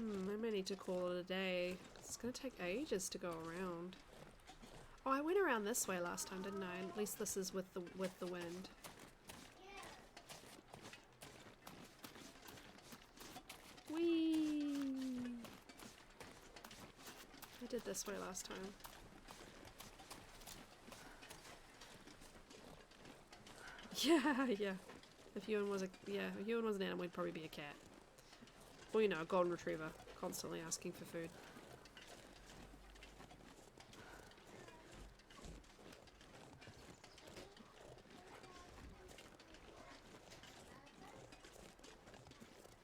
[SPEAKER 1] I may need to call it a day. It's gonna take ages to go around. Oh, I went around this way last time, didn't I? At least this is with the wind. Whee! I did this way last time. Yeah, yeah. If Ewan was an animal, he'd probably be a cat. Or, you know, a golden retriever, constantly asking for food.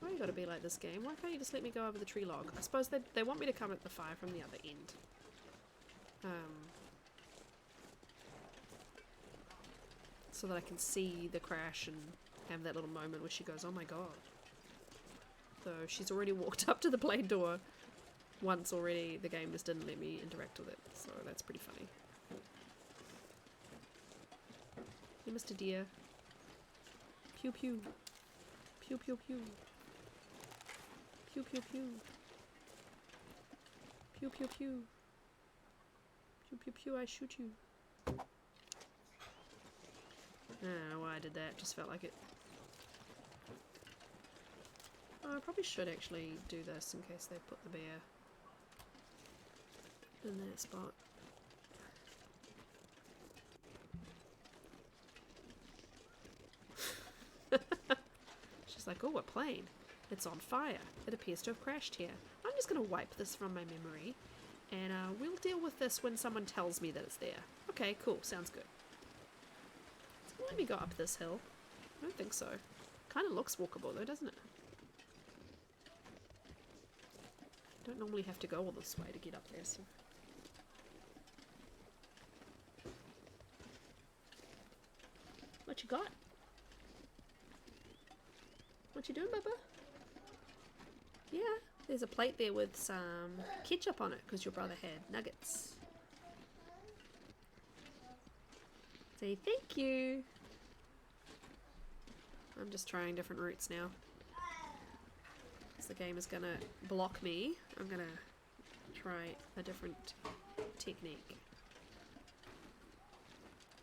[SPEAKER 1] Why you gotta be like this game? Why can't you just let me go over the tree log? I suppose they want me to come at the fire from the other end. So that I can see the crash and have that little moment where she goes, oh my god. Though she's already walked up to the plane door once already, the game just didn't let me interact with it, so that's pretty funny. Hey, Mr. Deer. Pew pew. Pew pew pew. Pew pew pew. Pew pew pew. Pew pew pew, I shoot you. I don't know why I did that, just felt like it. Oh, I probably should actually do this in case they put the bear in that spot. She's like, oh, a plane. It's on fire. It appears to have crashed here. I'm just going to wipe this from my memory, and we'll deal with this when someone tells me that it's there. Okay, cool. Sounds good. Let me go up this hill. I don't think so. Kind of looks walkable though, doesn't it? Don't normally have to go all this way to get up there, so... What you got? What you doing, Bubba? Yeah, there's a plate there with some ketchup on it because your brother had nuggets. Say thank you. I'm just trying different routes now. Because the game is gonna block me, I'm gonna try a different technique.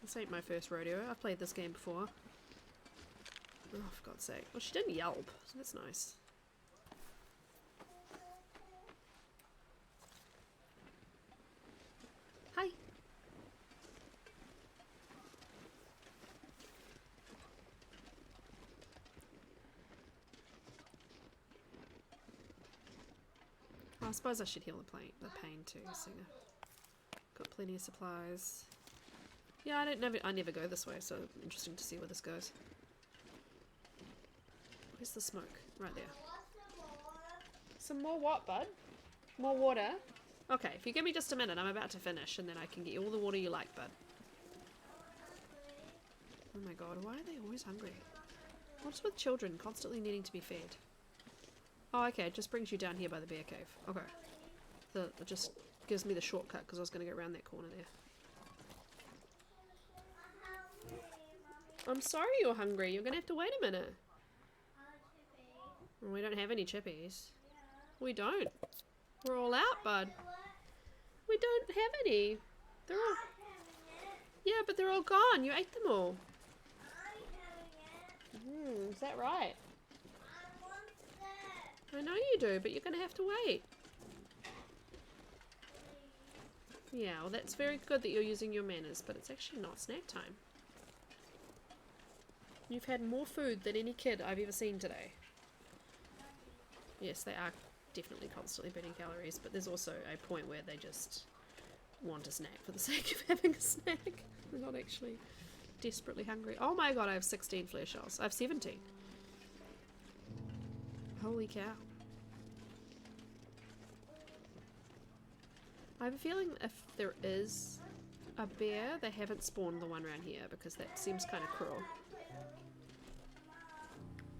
[SPEAKER 1] This ain't my first rodeo. I've played this game before. Oh, for God's sake. Well, she didn't yelp, so that's nice. Hi. Well, I suppose I should heal the pain too, so got plenty of supplies. Yeah, I never go this way, so interesting to see where this goes. Where's the smoke? Right there. Some more what, bud? More water? Okay, if you give me just a minute, I'm about to finish, and then I can get you all the water you like, bud. Oh my god, why are they always hungry? What's with children constantly needing to be fed? Oh, okay, it just brings you down here by the bear cave. Okay. It just gives me the shortcut, because I was going to get around that corner there. I'm sorry you're hungry. You're going to have to wait a minute. Well, we don't have any chippies. We don't. We're all out, bud. We don't have any. They're all... Yeah, but they're all gone. You ate them all. Is that right?
[SPEAKER 3] I want that.
[SPEAKER 1] I know you do, but you're going to have to wait. Yeah, well that's very good that you're using your manners, but it's actually not snack time. You've had more food than any kid I've ever seen today. Yes, they are definitely constantly burning calories, but there's also a point where they just want a snack for the sake of having a snack. They're not actually desperately hungry. Oh my god, I have 16 flare shells. I have 17. Holy cow. I have a feeling if there is a bear, they haven't spawned the one around here because that seems kind of cruel.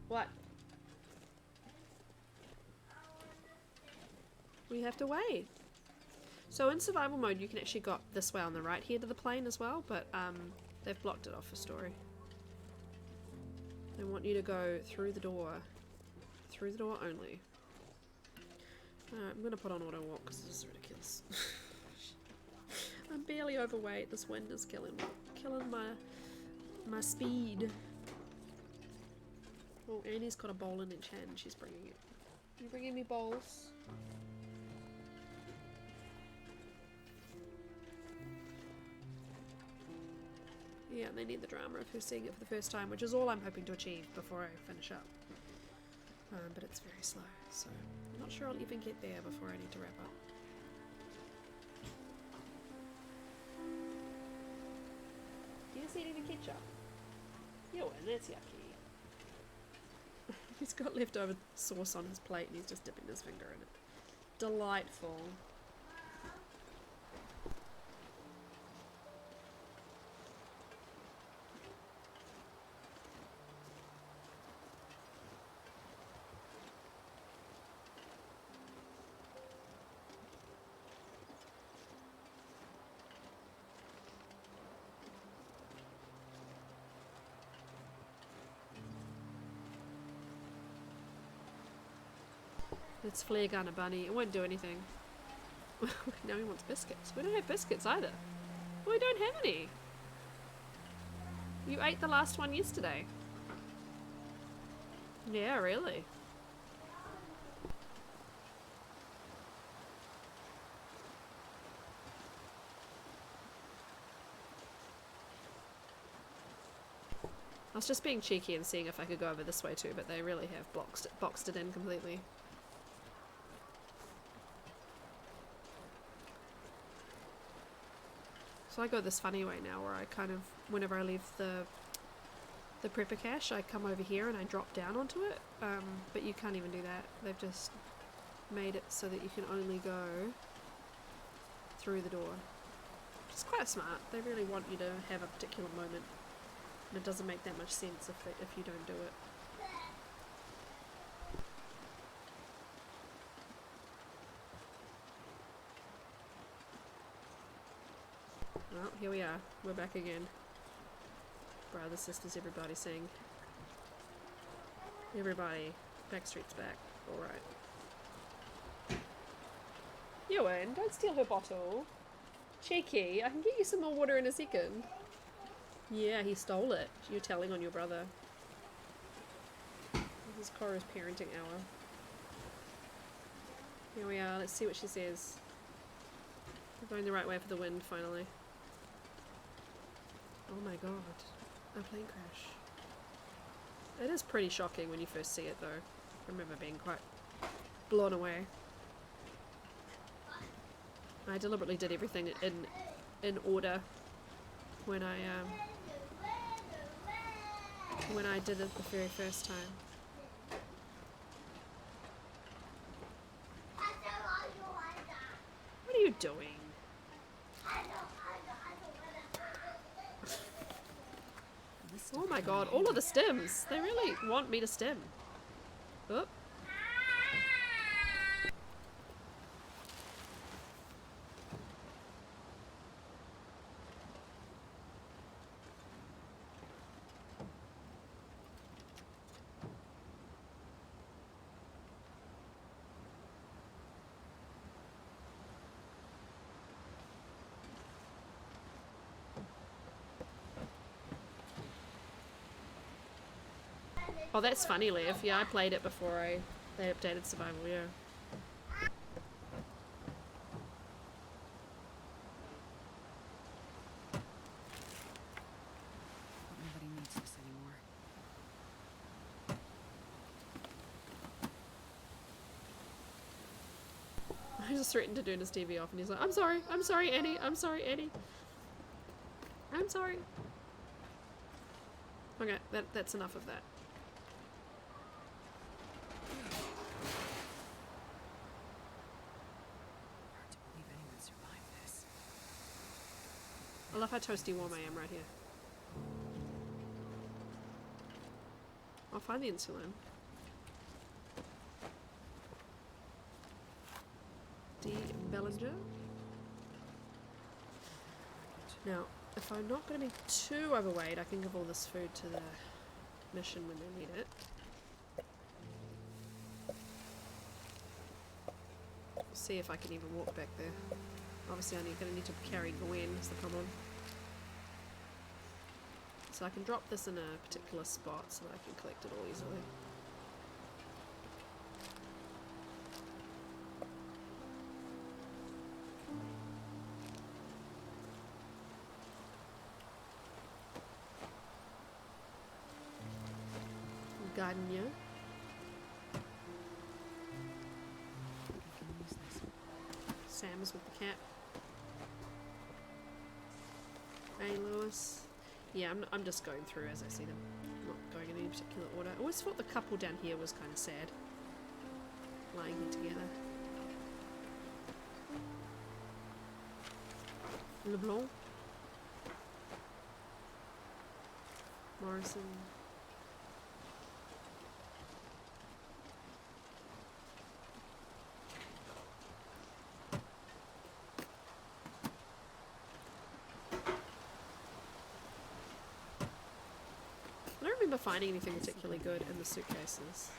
[SPEAKER 1] What? We have to wait. So in survival mode you can actually go this way on the right here to the plane as well, but they've blocked it off for story. They want you to go through the door. Through the door only. Alright, I'm gonna put on auto walk because this is ridiculous. I'm barely overweight. This wind is killing my speed. Oh, Annie's got a bowl in each hand. She's bringing it. Are you bringing me bowls? Yeah, they need the drama of her seeing it for the first time, which is all I'm hoping to achieve before I finish up. But it's very slow, so I'm not sure I'll even get there before I need to wrap up. Do you see any ketchup? Yo, and that's yucky. He's got leftover sauce on his plate and he's just dipping his finger in it. Delightful. Let's flare gun a bunny. It won't do anything. Now he wants biscuits. We don't have biscuits either. We don't have any. You ate the last one yesterday. Yeah, really. I was just being cheeky and seeing if I could go over this way too, but they really have boxed it in completely. So I go this funny way now where I kind of, whenever I leave the prepper cache, I come over here and I drop down onto it. But you can't even do that. They've just made it so that you can only go through the door. Which is quite smart. They really want you to have a particular moment. And it doesn't make that much sense if you don't do it. Well, here we are. We're back again. Brothers, sisters, everybody sing. Everybody. Backstreet's back. Alright. Ewan, don't steal her bottle. Cheeky, I can get you some more water in a second. Yeah, he stole it. You're telling on your brother. This is Cora's parenting hour. Here we are. Let's see what she says. We're going the right way for the wind, finally. Oh my god. A plane crash. It is pretty shocking when you first see it though. I remember being quite blown away. I deliberately did everything in order when I did it the very first time. What are you doing? Oh my god, all of the stems! They really want me to stem. Oop. Oh, that's funny, Lev. Yeah, I played it before they updated survival. Yeah.
[SPEAKER 2] But nobody needs this anymore.
[SPEAKER 1] I just threatened to turn his TV off, and he's like, I'm sorry, Annie, I'm sorry, Annie. I'm sorry. Okay, that's enough of that.
[SPEAKER 2] Hard to believe anyone survived this.
[SPEAKER 1] I love how toasty warm I am right here. I'll find the insulin. D. Bellinger. Now, if I'm not going to be too overweight, I can give all this food to the mission when they need it. See if I can even walk back there. Obviously I'm going to need to carry Gwen as the problem. So I can drop this in a particular spot so that I can collect it all easily. Gagne.
[SPEAKER 2] I can use this.
[SPEAKER 1] Sam's with the cat. Hey Lewis. Yeah, I'm just going through as I see them. I'm not going in any particular order. I always thought the couple down here was kind of sad. Lying here together. LeBlanc. Morrison. I don't remember finding anything particularly good in the suitcases.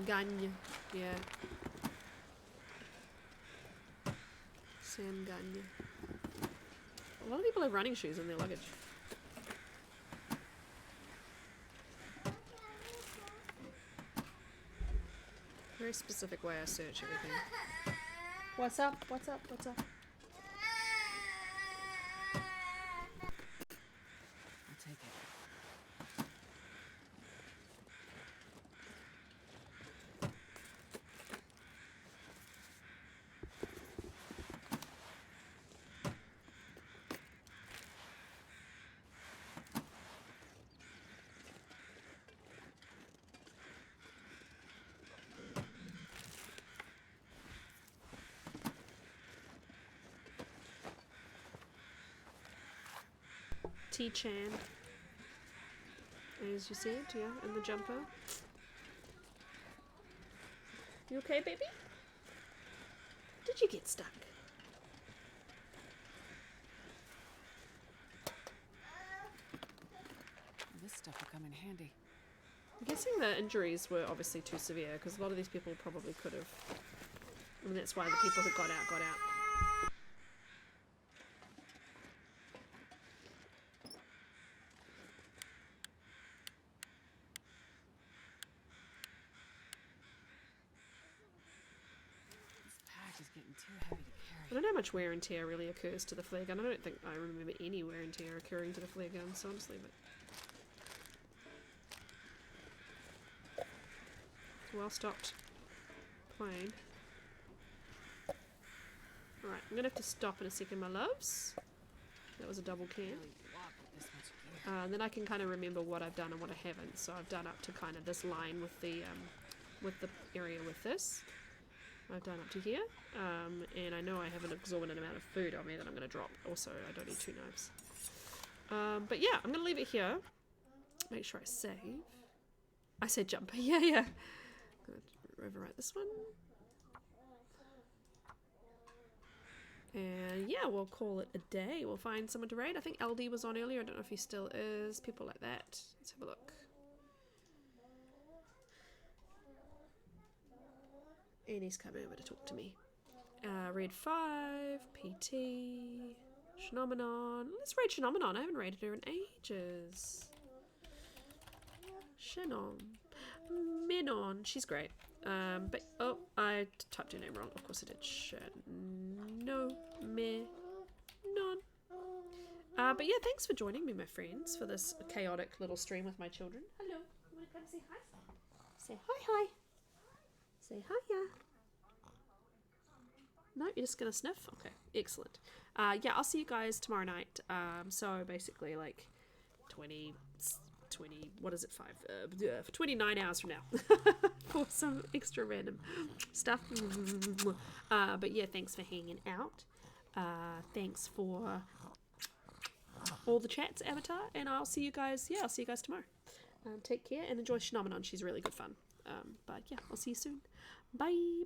[SPEAKER 1] Gagne, yeah. San Gagne. A lot of people have running shoes in their luggage. Very specific way I search everything. What's up? What's up? What's up?
[SPEAKER 2] I'll take it.
[SPEAKER 1] T-Chan. As you said, yeah, in the jumper. You okay, baby? Did you get stuck?
[SPEAKER 2] This stuff will come in handy.
[SPEAKER 1] I'm guessing the injuries were obviously too severe because a lot of these people probably could have. I mean, that's why the people who got out got out.
[SPEAKER 2] This pack is getting too heavy to
[SPEAKER 1] I
[SPEAKER 2] carry.
[SPEAKER 1] don't know how much wear and tear really occurs to the flare gun. I don't think I remember any wear and tear occurring to the flare gun, so I'll just leave it. Well stocked plane. Alright, I'm gonna have to stop in a second, my loves. That was a double can.
[SPEAKER 2] Really walk with this much gear.
[SPEAKER 1] And then I can kind of remember what I've done and what I haven't. So I've done up to kind of this line with the area with this. I've done up to here. And I know I have an exorbitant amount of food on me that I'm going to drop. Also, I don't need 2 knives. But yeah, I'm going to leave it here. Make sure I save. I said jumper. Yeah, yeah. I'm going to overwrite this one. And yeah, we'll call it a day. We'll find someone to raid. I think LD was on earlier. I don't know if he still is. People like that. Let's have a look. And he's coming over to talk to me. Raid 5, PT, Phenomenon. Let's raid Phenomenon. I haven't raided her in ages. Shannon. Menon. She's great. But, oh, I typed your name wrong. Of course I did. Shannon. Menon. But yeah, thanks for joining me, my friends, for this chaotic little stream with my children. Hello. You want to come say hi? Say hi. Say hiya. No, you're just gonna sniff? Okay, excellent. Yeah, I'll see you guys tomorrow night. So basically, like, 20, what is it, 29 hours from now. For some extra random stuff. But yeah, thanks for hanging out. Thanks for all the chats, Avatar, and I'll see you guys tomorrow. Take care and enjoy Phenomenon. She's really good fun. But yeah, I'll see you soon. Bye.